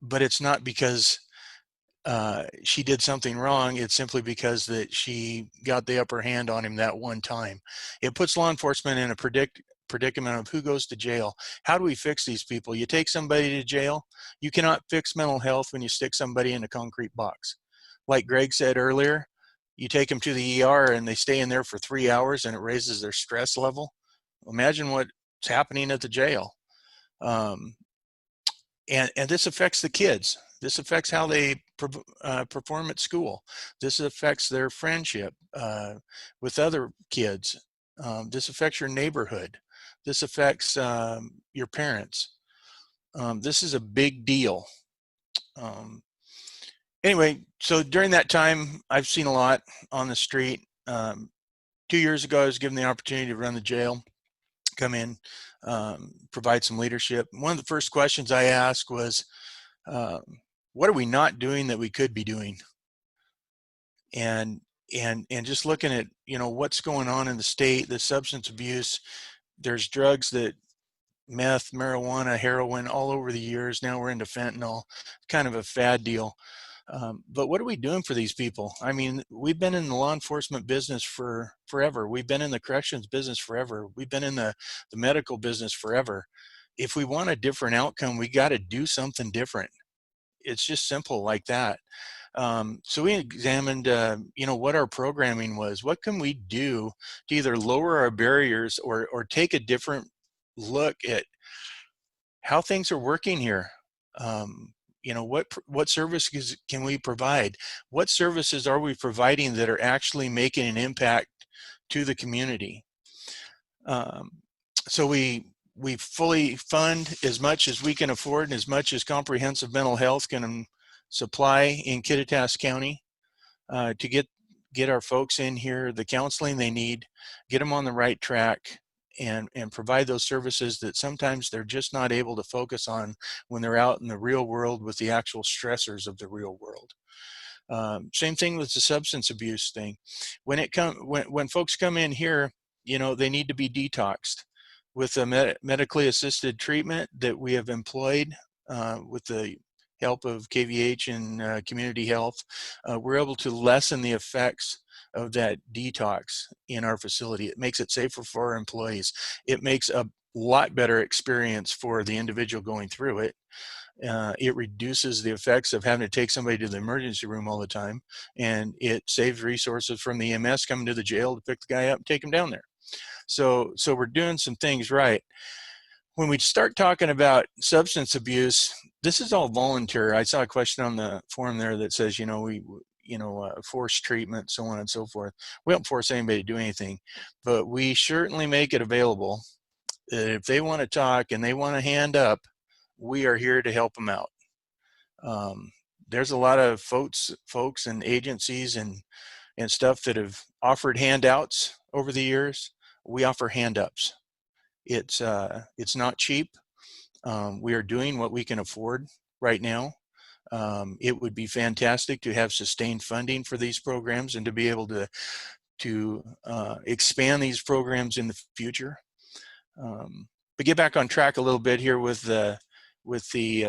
but it's not because she did something wrong. It's simply because that she got the upper hand on him that one time. It puts law enforcement in a predicament of who goes to jail. How do we fix these people? You take somebody to jail. You cannot fix mental health when you stick somebody in a concrete box. Like Greg said earlier, you take them to the ER and they stay in there for 3 hours and it raises their stress level. Imagine what's happening at the jail. And this affects the kids. This affects how they perform at school. This affects their friendship with other kids. This affects your neighborhood. This affects your parents. This is a big deal. Anyway, so during that time, I've seen a lot on the street. 2 years ago, I was given the opportunity to run the jail, come in, provide some leadership. One of the first questions I asked was, what are we not doing that we could be doing? And just looking at, what's going on in the state, the substance abuse, there's drugs that meth, marijuana, heroin, all over the years. Now we're into fentanyl, kind of a fad deal. But what are we doing for these people? I mean, we've been in the law enforcement business for forever. We've been in the corrections business forever. We've been in the medical business forever. If we want a different outcome, we got to do something different. It's just simple like that. So we examined, what our programming was. What can we do to either lower our barriers or take a different look at how things are working here? What services can we provide? What services are we providing that are actually making an impact to the community? So we fully fund as much as we can afford and as much as comprehensive mental health can supply in Kittitas County to get our folks in here the counseling they need, get them on the right track, and provide those services that sometimes they're just not able to focus on when they're out in the real world with the actual stressors of the real world. Same thing with the substance abuse thing. When folks come in here, they need to be detoxed with the medically assisted treatment that we have employed with the help of KVH and community health. We're able to lessen the effects of that detox in our facility. It makes it safer for our employees. It makes a lot better experience for the individual going through it. It reduces the effects of having to take somebody to the emergency room all the time, and it saves resources from the EMS coming to the jail to pick the guy up and take him down there. So we're doing some things right. When we start talking about substance abuse, this is all voluntary. I saw a question on the forum there that says, forced treatment, so on and so forth. We don't force anybody to do anything, but we certainly make it available. that if they want to talk and they want to hand up, we are here to help them out. There's a lot of folks and agencies and stuff that have offered handouts over the years. We offer hand-ups. It's not cheap. We are doing what we can afford right now. It would be fantastic to have sustained funding for these programs and to be able to expand these programs in the future. But get back on track a little bit here with the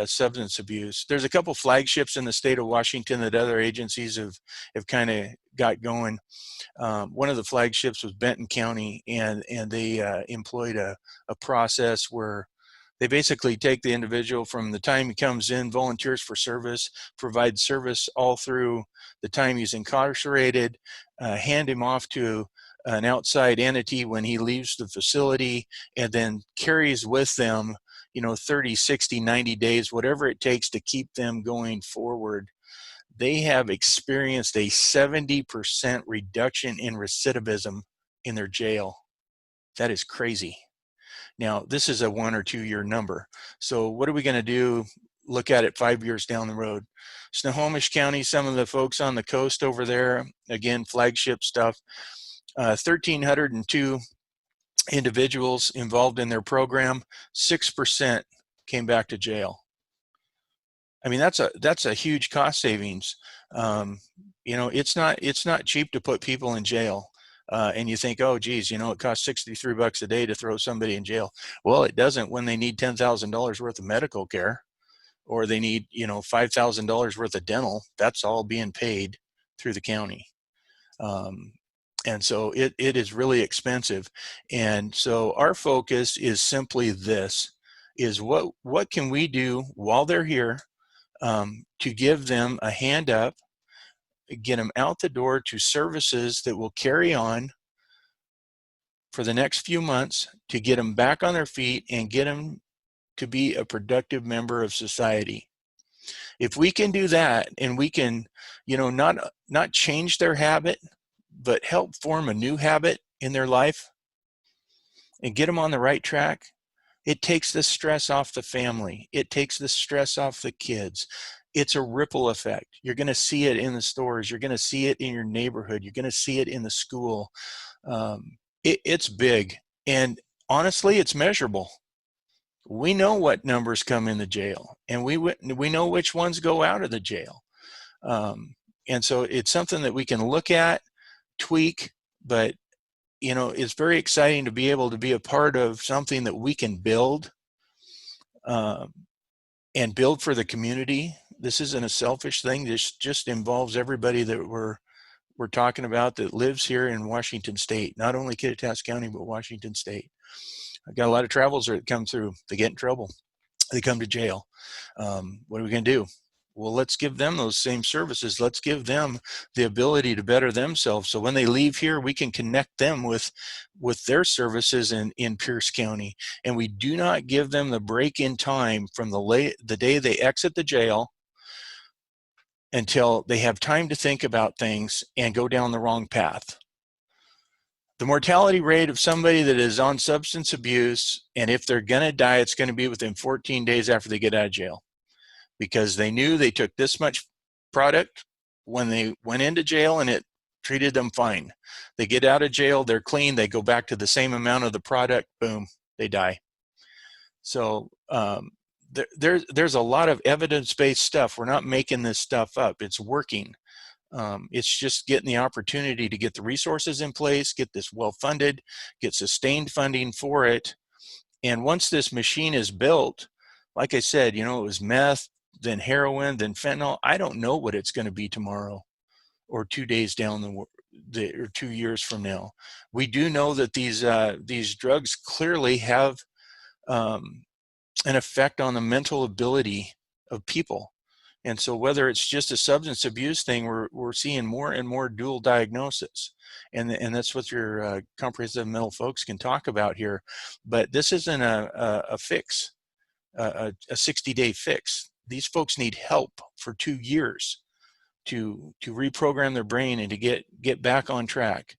substance abuse. There's a couple flagships in the state of Washington that other agencies have kind of got going. One of the flagships was Benton County, and they employed a process where they basically take the individual from the time he comes in, volunteers for service, provide service all through the time he's incarcerated, hand him off to an outside entity when he leaves the facility, and then carries with them, 30, 60, 90 days, whatever it takes to keep them going forward. They have experienced a 70% reduction in recidivism in their jail. That is crazy. Now, this is a 1 or 2 year number. So what are we going to do? Look at it 5 years down the road. Snohomish County, some of the folks on the coast over there, again, flagship stuff, 1,302 individuals involved in their program, 6% came back to jail. I mean, that's a huge cost savings. It's not cheap to put people in jail. And you think, oh, geez, it costs $63 a day to throw somebody in jail. Well, it doesn't when they need $10,000 worth of medical care, or they need, $5,000 worth of dental. That's all being paid through the county. And so it is really expensive. And so our focus is simply this, is what can we do while they're here to give them a hand up, get them out the door to services that will carry on for the next few months, to get them back on their feet and get them to be a productive member of society. If we can do that, and we can, not change their habit, but help form a new habit in their life and get them on the right track, it takes the stress off the family. It takes the stress off the kids. It's a ripple effect. You're going to see it in the stores. You're going to see it in your neighborhood. You're going to see it in the school. It's big. And honestly, it's measurable. We know what numbers come in the jail, and we know which ones go out of the jail. And so it's something that we can look at, tweak, but it's very exciting to be able to be a part of something that we can build and build for the community. This isn't a selfish thing. This just involves everybody that we're talking about that lives here in Washington State, not only Kittitas County, but Washington State. I've got a lot of travelers that come through. They get in trouble. They come to jail. What are we going to do? Well, let's give them those same services. Let's give them the ability to better themselves. So when they leave here, we can connect them with their services in Pierce County. And we do not give them the break in time from the day they exit the jail until they have time to think about things and go down the wrong path. The mortality rate of somebody that is on substance abuse, and if they're going to die, it's going to be within 14 days after they get out of jail, because they knew they took this much product when they went into jail and it treated them fine. They get out of jail, they're clean, they go back to the same amount of the product, boom, they die. So there's a lot of evidence-based stuff. We're not making this stuff up. It's working. It's just getting the opportunity to get the resources in place, get this well-funded, get sustained funding for it. And once this machine is built, like I said, it was meth, then heroin, then fentanyl. I don't know what it's going to be tomorrow or 2 days down or 2 years from now. We do know that these drugs clearly have an effect on the mental ability of people. And so whether it's just a substance abuse thing, we're seeing more and more dual diagnosis. And that's what your comprehensive mental folks can talk about here. But this isn't a fix, a 60-day fix. These folks need help for 2 years to reprogram their brain and to get back on track.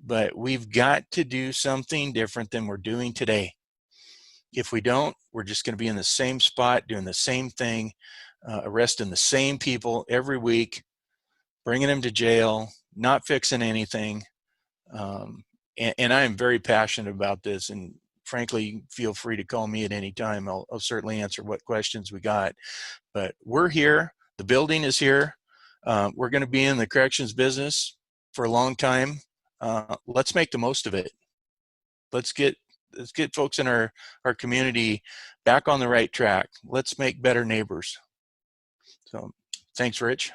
But we've got to do something different than we're doing today. If we don't, we're just going to be in the same spot, doing the same thing, arresting the same people every week, bringing them to jail, not fixing anything. And I am very passionate about this. And frankly, feel free to call me at any time. I'll certainly answer what questions we got. But we're here. The building is here. We're going to be in the corrections business for a long time. Let's make the most of it. Let's get folks in our community back on the right track. Let's make better neighbors. So thanks, Rich.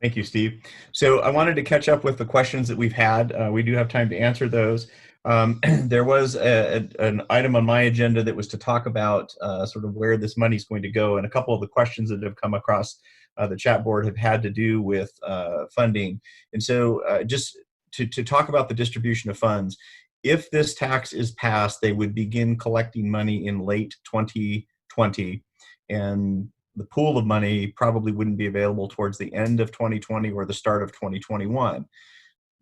Thank you, Steve. So I wanted to catch up with the questions that we've had. We do have time to answer those. There was an item on my agenda that was to talk about sort of where this money is going to go, and a couple of the questions that have come across the chat board have had to do with funding. And so just to talk about the distribution of funds, if this tax is passed, they would begin collecting money in late 2020, and the pool of money probably wouldn't be available towards the end of 2020 or the start of 2021.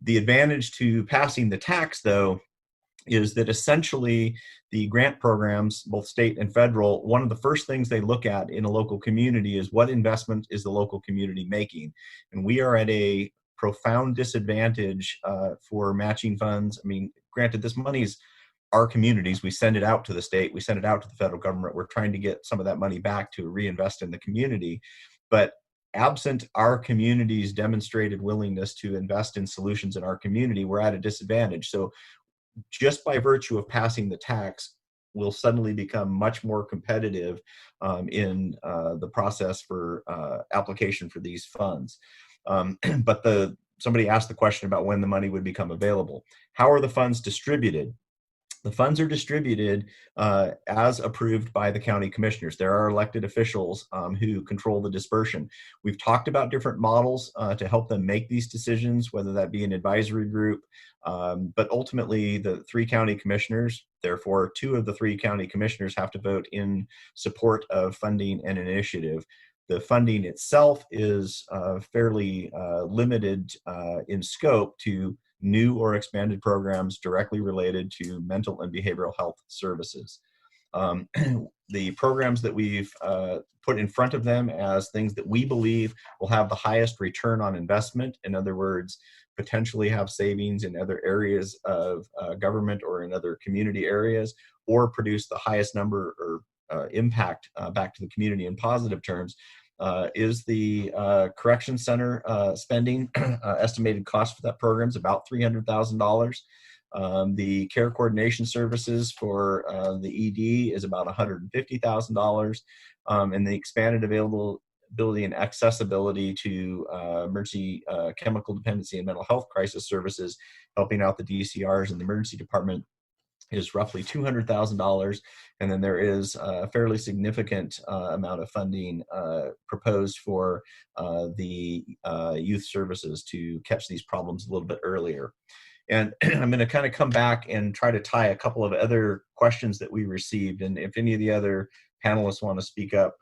The advantage to passing the tax, though, is that essentially the grant programs, both state and federal, one of the first things they look at in a local community is what investment is the local community making. And we are at a profound disadvantage for matching funds. I mean, granted, this money is our communities. We send it out to the state, we send it out to the federal government. We're trying to get some of that money back to reinvest in the community. But absent our community's demonstrated willingness to invest in solutions in our community, we're at a disadvantage. So just by virtue of passing the tax, we'll suddenly become much more competitive in the process for application for these funds. But somebody asked the question about when the money would become available. How are the funds distributed? The funds are distributed as approved by the county commissioners. There are elected officials who control the dispersion. We've talked about different models to help them make these decisions, whether that be an advisory group, but ultimately the 3 county commissioners, therefore 2 of the 3 county commissioners have to vote in support of funding an initiative. The funding itself is fairly limited in scope to new or expanded programs directly related to mental and behavioral health services. The programs that we've put in front of them as things that we believe will have the highest return on investment, in other words, potentially have savings in other areas of government or in other community areas, or produce the highest number or impact back to the community in positive terms, is the correction center spending. Estimated cost for that program is about $300,000. The care coordination services for the ED is about $150,000, and the expanded availability and accessibility to emergency chemical dependency and mental health crisis services, helping out the DCRs and the emergency department, is roughly $200,000, and then there is a fairly significant amount of funding proposed for the youth services to catch these problems a little bit earlier. And I'm going to kind of come back and try to tie a couple of other questions that we received, and if any of the other panelists want to speak up,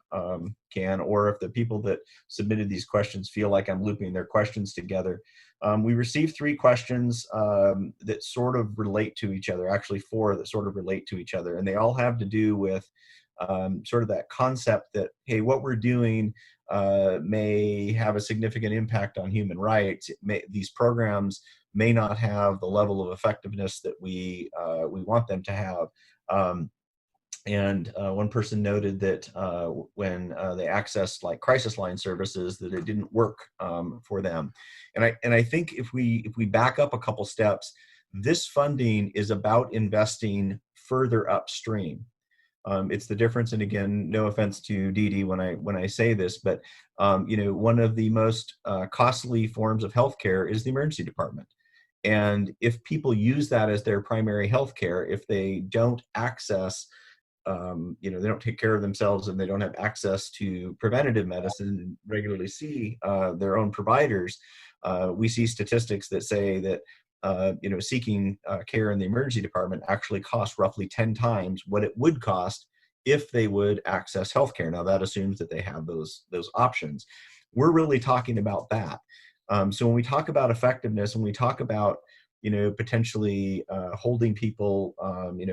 can, or if the people that submitted these questions feel like I'm looping their questions together. We received 3 questions that sort of relate to each other, actually 4 that sort of relate to each other, and they all have to do with sort of that concept that, hey, what we're doing may have a significant impact on human rights. These programs may not have the level of effectiveness that we want them to have. And one person noted that when they accessed like crisis line services, that it didn't work for them. And I think if we back up a couple steps, this funding is about investing further upstream. It's the difference, and again, no offense to Dee Dee when I say this, but you know, one of the most costly forms of healthcare is the emergency department. And if people use that as their primary healthcare, if they don't access you know, they don't take care of themselves and they don't have access to preventative medicine and regularly see their own providers, we see statistics that say that you know, seeking care in the emergency department actually costs roughly 10 times what it would cost if they would access healthcare. Now that assumes that they have those options. We're really talking about that. So when we talk about effectiveness, when we talk about potentially holding people,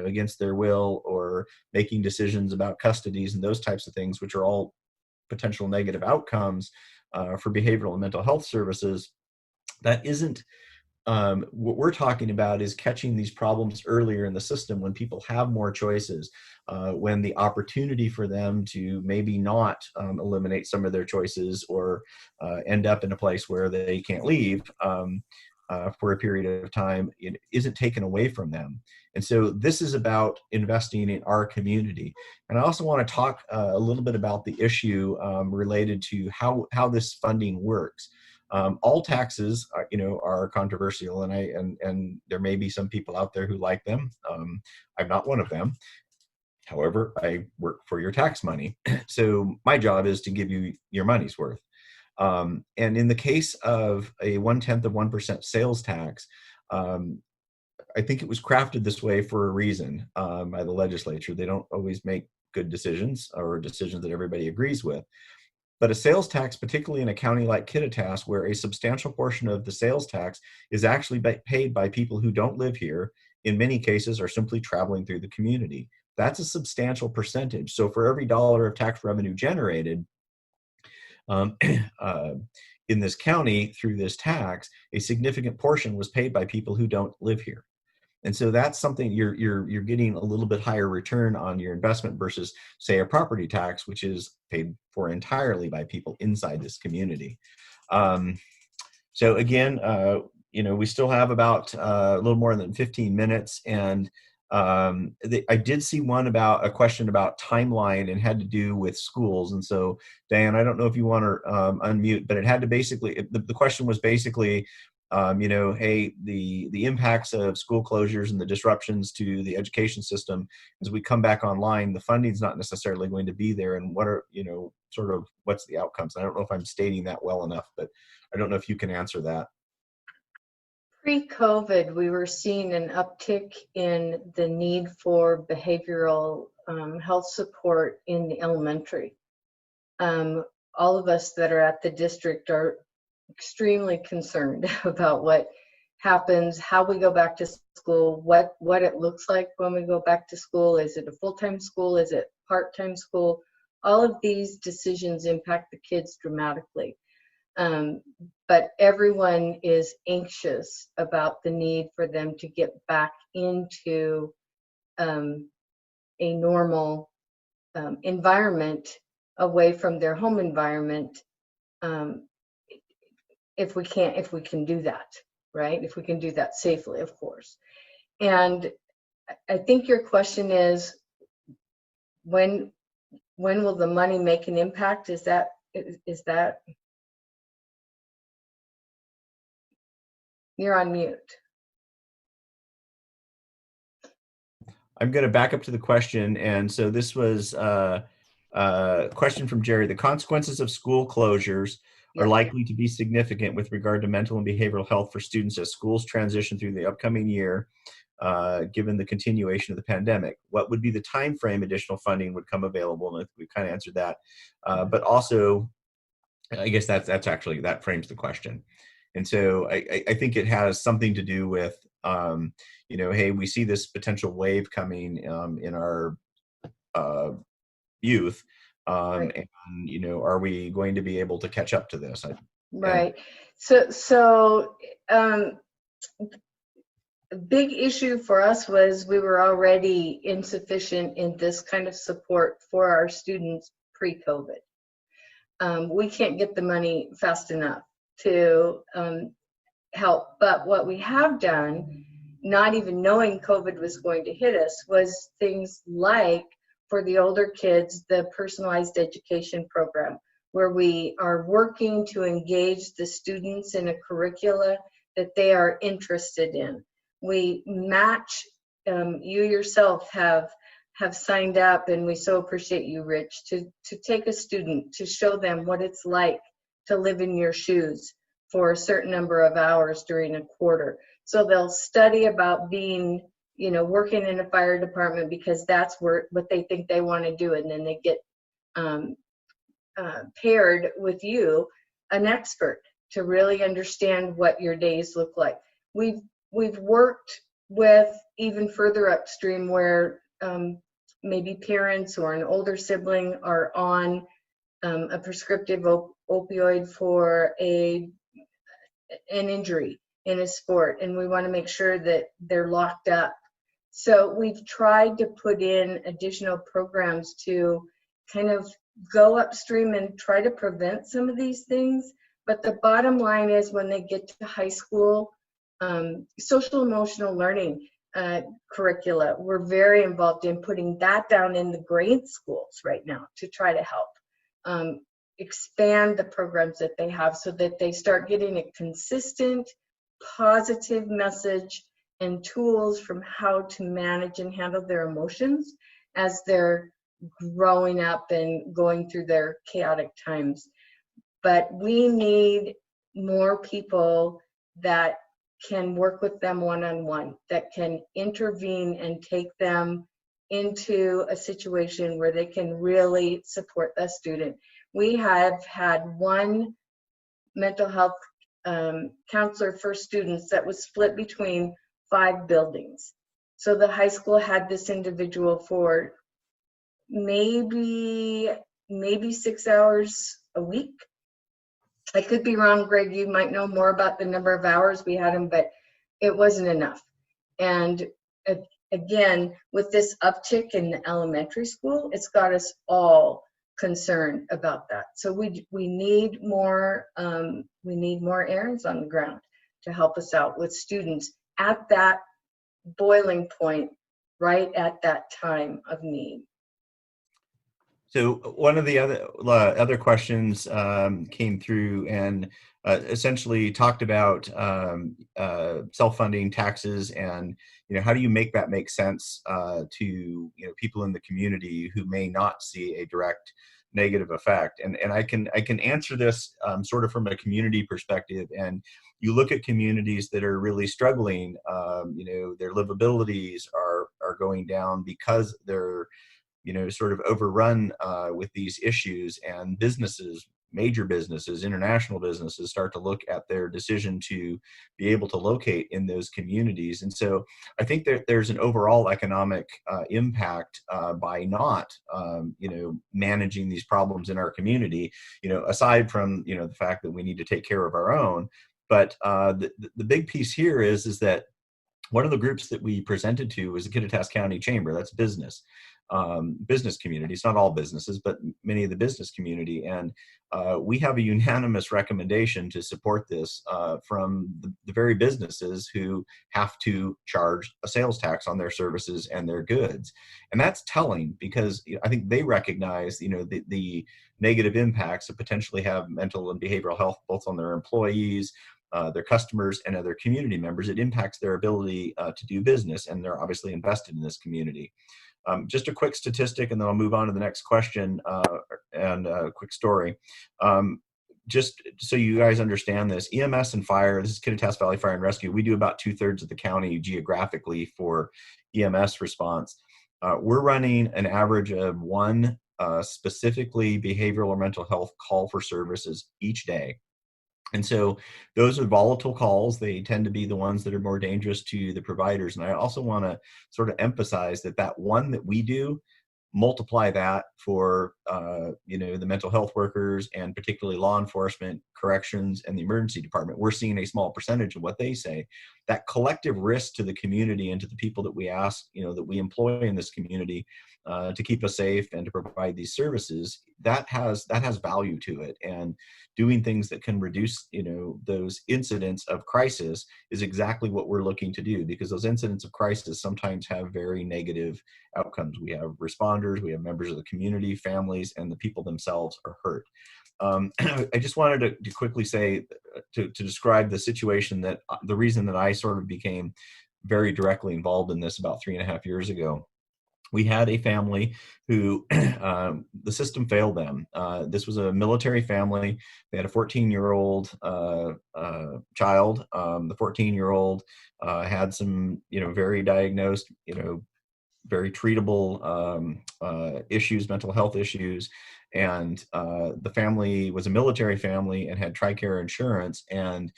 against their will, or making decisions about custodies and those types of things, which are all potential negative outcomes for behavioral and mental health services. That isn't what we're talking about. Is catching these problems earlier in the system, when people have more choices, when the opportunity for them to maybe not eliminate some of their choices, or end up in a place where they can't leave for a period of time, it isn't taken away from them. And so this is about investing in our community. And I also want to talk a little bit about the issue related to how this funding works. All taxes, are controversial, and there may be some people out there who like them. I'm not one of them. However, I work for your tax money, so my job is to give you your money's worth. And in the case of a 0.1% sales tax, I think it was crafted this way for a reason by the legislature. They don't always make good decisions, or decisions that everybody agrees with. But a sales tax, particularly in a county like Kittitas, where a substantial portion of the sales tax is actually paid by people who don't live here, in many cases are simply traveling through the community. That's a substantial percentage. So for every dollar of tax revenue generated in this county through this tax, a significant portion was paid by people who don't live here. And so that's something you're getting a little bit higher return on your investment versus, say, a property tax, which is paid for entirely by people inside this community. So again, we still have about a little more than 15 minutes, and I did see a question about timeline, and had to do with schools. And so, Diane, I don't know if you want to unmute, but it had to basically, the question was basically, hey, the impacts of school closures and the disruptions to the education system as we come back online, the funding's not necessarily going to be there, and what are, sort of what's the outcomes? I don't know if I'm stating that well enough, but I don't know if you can answer that. Pre-COVID, we were seeing an uptick in the need for behavioral health support in the elementary. All of us that are at the district are extremely concerned about what happens, how we go back to school, what it looks like when we go back to school. Is it a full-time school? Is it part-time school? All of these decisions impact the kids dramatically. But everyone is anxious about the need for them to get back into a normal environment away from their home environment. If we can do that, right? If we can do that safely, of course. And I think your question is, when will the money make an impact? Is that you're on mute. I'm going to back up to the question. And so this was a question from Jerry. The consequences of school closures are likely to be significant with regard to mental and behavioral health for students as schools transition through the upcoming year, given the continuation of the pandemic. What would be the time frame additional funding would come available? And we kind of answered that. But also, I guess that frames the question. And so I think it has something to do with, hey, we see this potential wave coming in our youth. Right. And are we going to be able to catch up to this? Right. So a big issue for us was we were already insufficient in this kind of support for our students pre-COVID. We can't get the money fast enough to help. But what we have done, not even knowing COVID was going to hit us, was things like, for the older kids, the personalized education program, where we are working to engage the students in a curricula that they are interested in. We match, you yourself have signed up, and we so appreciate you, Rich, to take a student, to show them what it's like to live in your shoes for a certain number of hours during a quarter. So they'll study about being, working in a fire department, because that's what they think they want to do. And then they get paired with you, an expert, to really understand what your days look like. We've we've worked with even further upstream where maybe parents or an older sibling are on a prescriptive opioid for an injury in a sport, and we want to make sure that they're locked up. So we've tried to put in additional programs to kind of go upstream and try to prevent some of these things. But the bottom line is when they get to high school, social emotional learning curricula, we're very involved in putting that down in the grade schools right now to try to help expand the programs that they have so that they start getting a consistent, positive message and tools from how to manage and handle their emotions as they're growing up and going through their chaotic times. But we need more people that can work with them one-on-one, that can intervene and take them into a situation where they can really support the student. We have had one mental health counselor for students that was split between 5 buildings. So the high school had this individual for maybe 6 hours a week. I could be wrong, Greg, you might know more about the number of hours we had him, but it wasn't enough. And again, with this uptick in the elementary school, it's got us all concerned about that. So we need more errands on the ground to help us out with students at that boiling point, right at that time of need. So one of the other questions came through and essentially talked about self-funding taxes and how do you make that make sense to people in the community who may not see a direct negative effect. And I can answer this sort of from a community perspective. And you look at communities that are really struggling, their livabilities are going down because they're sort of overrun with these issues, and businesses, major businesses, international businesses start to look at their decision to be able to locate in those communities. And so I think that there's an overall economic impact by not, managing these problems in our community, aside from, the fact that we need to take care of our own. But the big piece here is that one of the groups that we presented to was the Kittitas County Chamber. That's business community. It's not all businesses, but many of the business community. And we have a unanimous recommendation to support this from the very businesses who have to charge a sales tax on their services and their goods. And that's telling because I think they recognize, the negative impacts that potentially have mental and behavioral health, both on their employees, their customers, and other community members. It impacts their ability to do business, and they're obviously invested in this community. Just a quick statistic, and then I'll move on to the next question and a quick story. Just so you guys understand this, EMS and fire, this is Kittitas Valley Fire and Rescue. We do about 2/3 of the county geographically for EMS response. We're running an average of one specifically behavioral or mental health call for services each day. And so those are volatile calls. They tend to be the ones that are more dangerous to the providers. And I also want to sort of emphasize that one that we do, multiply that for the mental health workers and particularly law enforcement, corrections, and the emergency department. We're seeing a small percentage of what they say. That collective risk to the community and to the people that we ask, that we employ in this community to keep us safe and to provide these services, that has value to it. And doing things that can reduce those incidents of crisis is exactly what we're looking to do, because those incidents of crisis sometimes have very negative outcomes. We have responders, we have members of the community, families, and the people themselves are hurt. I just wanted to quickly say, to describe the situation, that the reason that I sort of became very directly involved in this about 3.5 years ago. We had a family who the system failed them. This was a military family. They had a 14-year-old child. The 14-year-old had some, very diagnosed, very treatable issues, mental health issues. And the family was a military family and had TRICARE insurance. And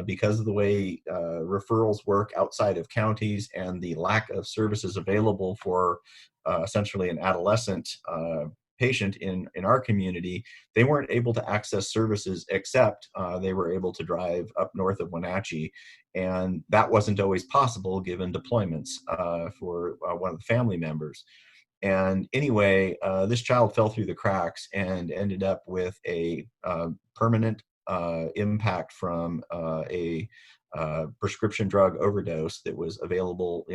because of the way referrals work outside of counties and the lack of services available for essentially an adolescent patient in our community, they weren't able to access services except they were able to drive up north of Wenatchee. And that wasn't always possible given deployments for one of the family members. And anyway, this child fell through the cracks and ended up with a permanent impact from a prescription drug overdose that was available,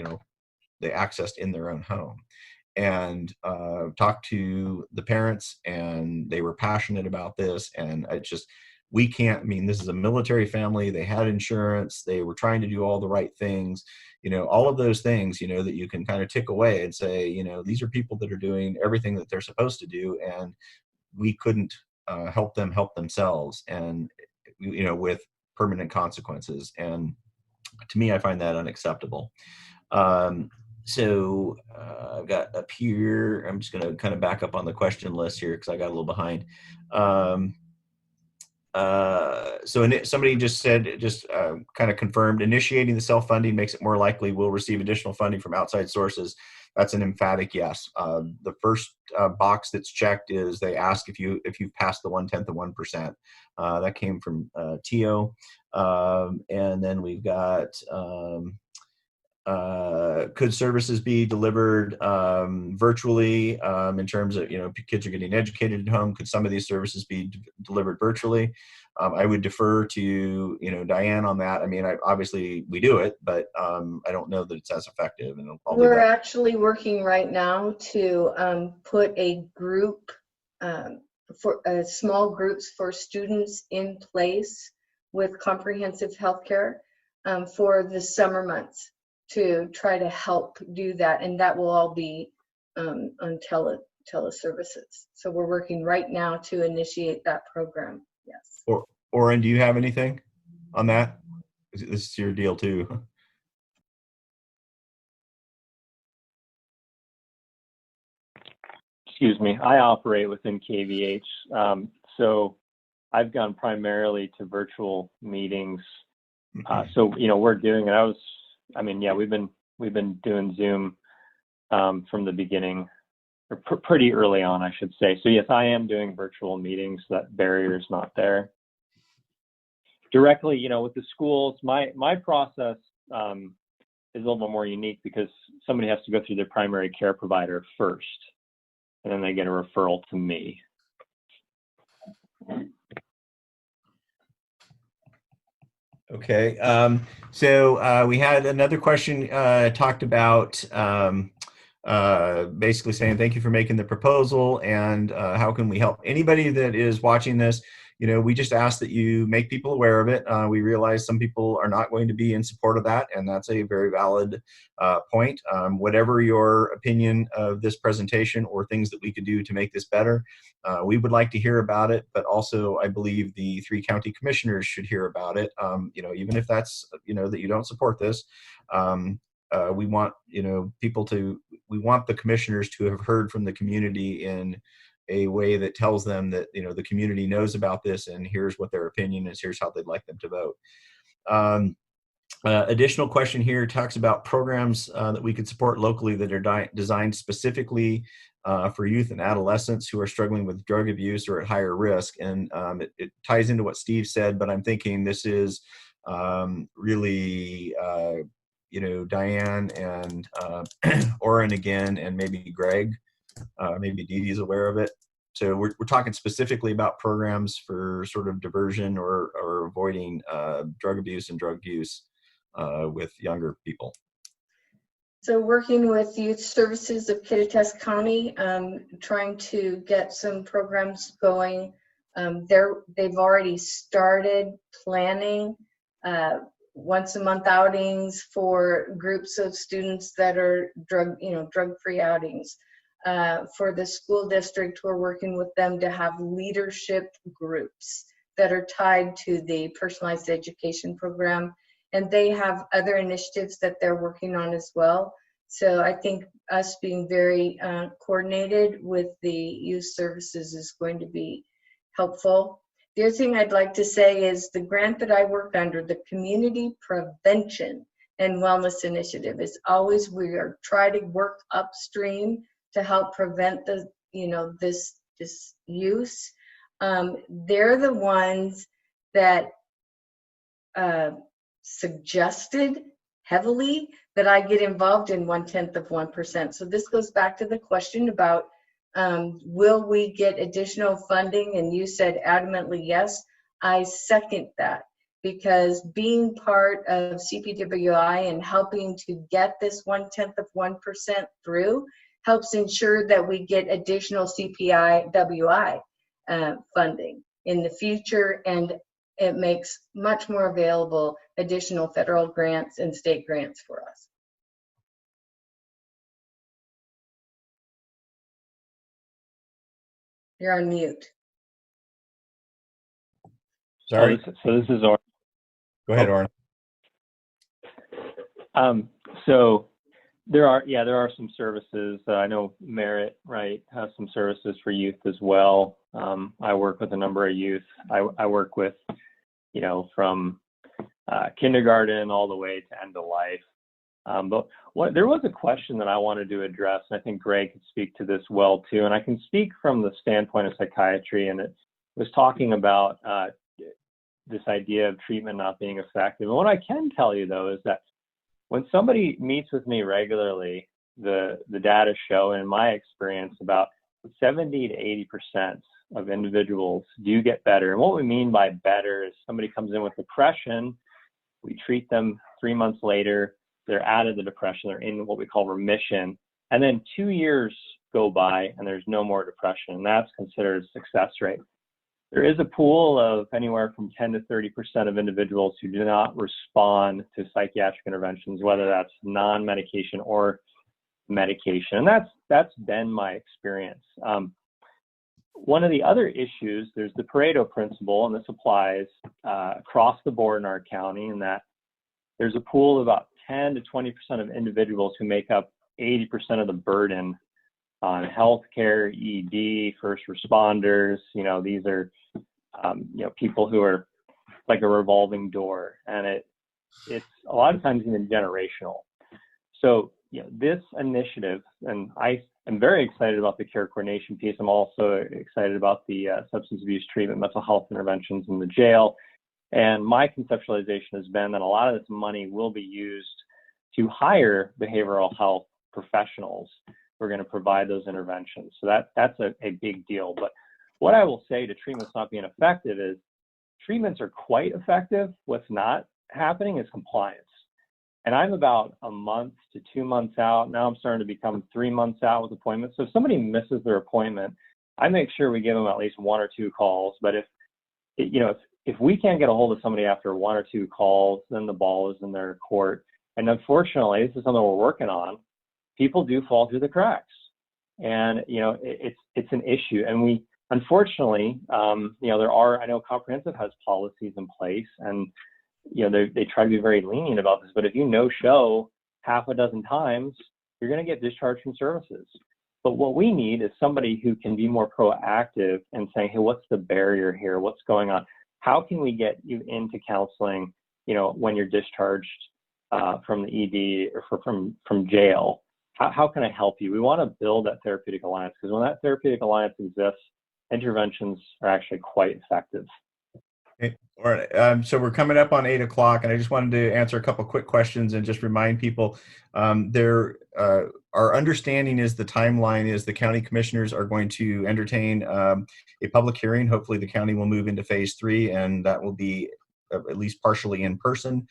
they accessed in their own home. And talked to the parents, and they were passionate about this. And we can't, this is a military family. They had insurance. They were trying to do all the right things, all of those things, that you can kind of tick away and say, these are people that are doing everything that they're supposed to do. And we couldn't help them help themselves, and, with permanent consequences. And to me, I find that unacceptable. So I've got up here, I'm just going to kind of back up on the question list here because I got a little behind. So somebody just said, kind of confirmed, initiating the self-funding makes it more likely we'll receive additional funding from outside sources. That's an emphatic yes. The first box that's checked is they ask if you've passed the 1/10 of 1%. That came from Tio. And then we've got, could services be delivered virtually in terms of, kids are getting educated at home? Could some of these services be delivered virtually? I would defer to, Diane on that. Obviously we do it, but I don't know that it's as effective. And we're actually working right now to put a group for small groups for students in place with comprehensive healthcare for the summer months, to try to help do that, and that will all be on teleservices. So we're working right now to initiate that program. Yes. Oren, do you have anything on that? This is your deal too. Excuse me, I operate within KVH. So I've gone primarily to virtual meetings. So, we're doing it. We've been doing Zoom from the beginning, or pretty early on, I should say. So yes, I am doing virtual meetings. That barrier is not there. Directly, with the schools, my process is a little bit more unique because somebody has to go through their primary care provider first, and then they get a referral to me. Okay, so we had another question talked about basically saying thank you for making the proposal, and how can we help? Anybody that is watching this, we just ask that you make people aware of it. We realize some people are not going to be in support of that, and that's a very valid point. Whatever your opinion of this presentation or things that we could do to make this better, we would like to hear about it, but also I believe the 3 county commissioners should hear about it. Even if that's, that you don't support this, we want, we want the commissioners to have heard from the community in a way that tells them that, the community knows about this and here's what their opinion is, here's how they'd like them to vote. Additional question here talks about programs that we could support locally that are designed specifically for youth and adolescents who are struggling with drug abuse or at higher risk. And it ties into what Steve said, but I'm thinking this is really, Diane and Oren again, and maybe Greg, maybe Dee Dee's aware of it. So we're talking specifically about programs for sort of diversion or avoiding drug abuse and drug use with younger people. So working with Youth Services of Kittitas County, trying to get some programs going. They've already started planning once a month outings for groups of students that are drug-free outings. For the school district, we're working with them to have leadership groups that are tied to the personalized education program. And they have other initiatives that they're working on as well. So I think us being very coordinated with the youth services is going to be helpful. The other thing I'd like to say is the grant that I worked under, the Community Prevention and Wellness Initiative, is always, we are trying to work upstream to help prevent the, this use. They're the ones that suggested heavily that I get involved in 0.1%. So this goes back to the question about will we get additional funding? And you said adamantly yes. I second that, because being part of CPWI and helping to get this 0.1% through helps ensure that we get additional CPWI funding in the future, and it makes much more available additional federal grants and state grants for us. You're on mute. Sorry. So this is Oren. Go ahead, Oren. So there are some services. I know Merit, right, has some services for youth as well. I work with a number of youth. I work with, from kindergarten all the way to end of life. But there was a question that I wanted to address, and I think Greg could speak to this well too. And I can speak from the standpoint of psychiatry, and it was talking about this idea of treatment not being effective. And what I can tell you though is that when somebody meets with me regularly, the data show, in my experience, about 70 to 80% of individuals do get better. And what we mean by better is somebody comes in with depression, we treat them 3 months later, they're out of the depression, they're in what we call remission, and then 2 years go by and there's no more depression, and that's considered a success rate. There is a pool of anywhere from 10 to 30% of individuals who do not respond to psychiatric interventions, whether that's non-medication or medication, and that's been my experience. One of the other issues, there's the Pareto principle, and this applies across the board in our county, in that there's a pool of about 10 to 20% of individuals who make up 80% of the burden on healthcare, ED, first responders. These are people who are like a revolving door, and it's a lot of times even generational. So this initiative, and I am very excited about the care coordination piece. I'm also excited about the substance abuse treatment, mental health interventions in the jail. And my conceptualization has been that a lot of this money will be used to hire behavioral health professionals who are going to provide those interventions. So that's a big deal. But what I will say to treatments not being effective is treatments are quite effective. What's not happening is compliance. And I'm about a month to 2 months out. Now I'm starting to become 3 months out with appointments. So if somebody misses their appointment, I make sure we give them at least 1 or 2 calls. But if we can't get a hold of somebody after 1 or 2 calls, then the ball is in their court. And unfortunately, this is something we're working on. People do fall through the cracks, and it's an issue. And we, unfortunately, there are, I know Comprehensive has policies in place, and they try to be very lenient about this. But if you no-show half a dozen times, you're going to get discharged from services. But what we need is somebody who can be more proactive and saying, hey, what's the barrier here? What's going on? How can we get you into counseling, when you're discharged from the ED or from jail? How can I help you? We want to build that therapeutic alliance, because when that therapeutic alliance exists, interventions are actually quite effective. Okay. All right. So we're coming up on 8 o'clock, and I just wanted to answer a couple quick questions and just remind people our understanding is the timeline is the county commissioners are going to entertain a public hearing. Hopefully the county will move into phase 3, and that will be at least partially in person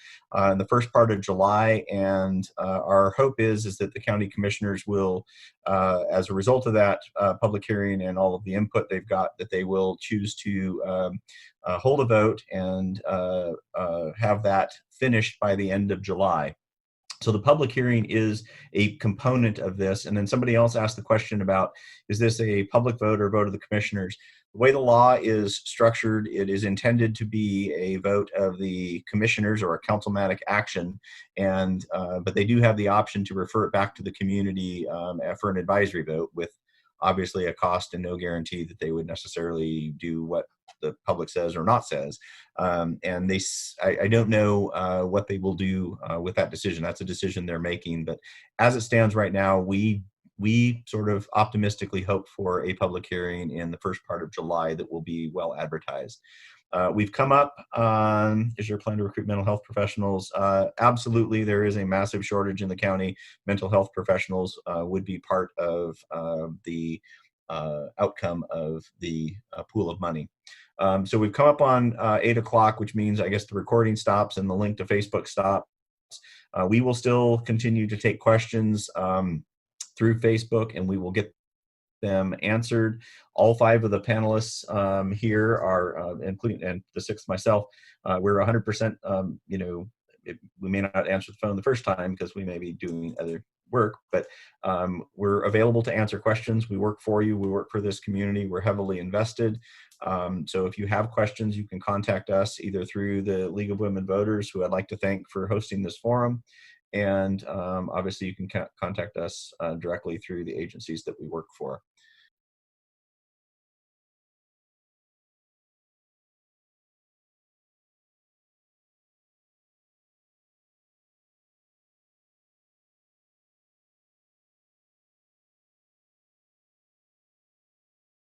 in the first part of July. And our hope is that the county commissioners will, as a result of that public hearing and all of the input they've got, that they will choose to hold a vote and have that finished by the end of July. So the public hearing is a component of this. And then somebody else asked the question about, is this a public vote or vote of the commissioners? The way the law is structured, it is intended to be a vote of the commissioners or a councilmatic action, and but they do have the option to refer it back to the community for an advisory vote, with obviously a cost and no guarantee that they would necessarily do what the public says or not says. And I don't know what they will do with that decision. That's a decision they're making. But as it stands right now, we sort of optimistically hope for a public hearing in the first part of July that will be well advertised. We've come up on, is your plan to recruit mental health professionals? Absolutely, there is a massive shortage in the county. Mental health professionals would be part of the outcome of the pool of money. So we've come up on 8 o'clock, which means I guess the recording stops and the link to Facebook stops. We will still continue to take questions through Facebook, and we will get them answered. All 5 of the panelists here are, including and the 6th myself, we're 100%. We may not answer the phone the first time because we may be doing other work, but we're available to answer questions. We work for you. We work for this community. We're heavily invested. So if you have questions, you can contact us either through the League of Women Voters, who I'd like to thank for hosting this forum. And obviously you can contact us directly through the agencies that we work for.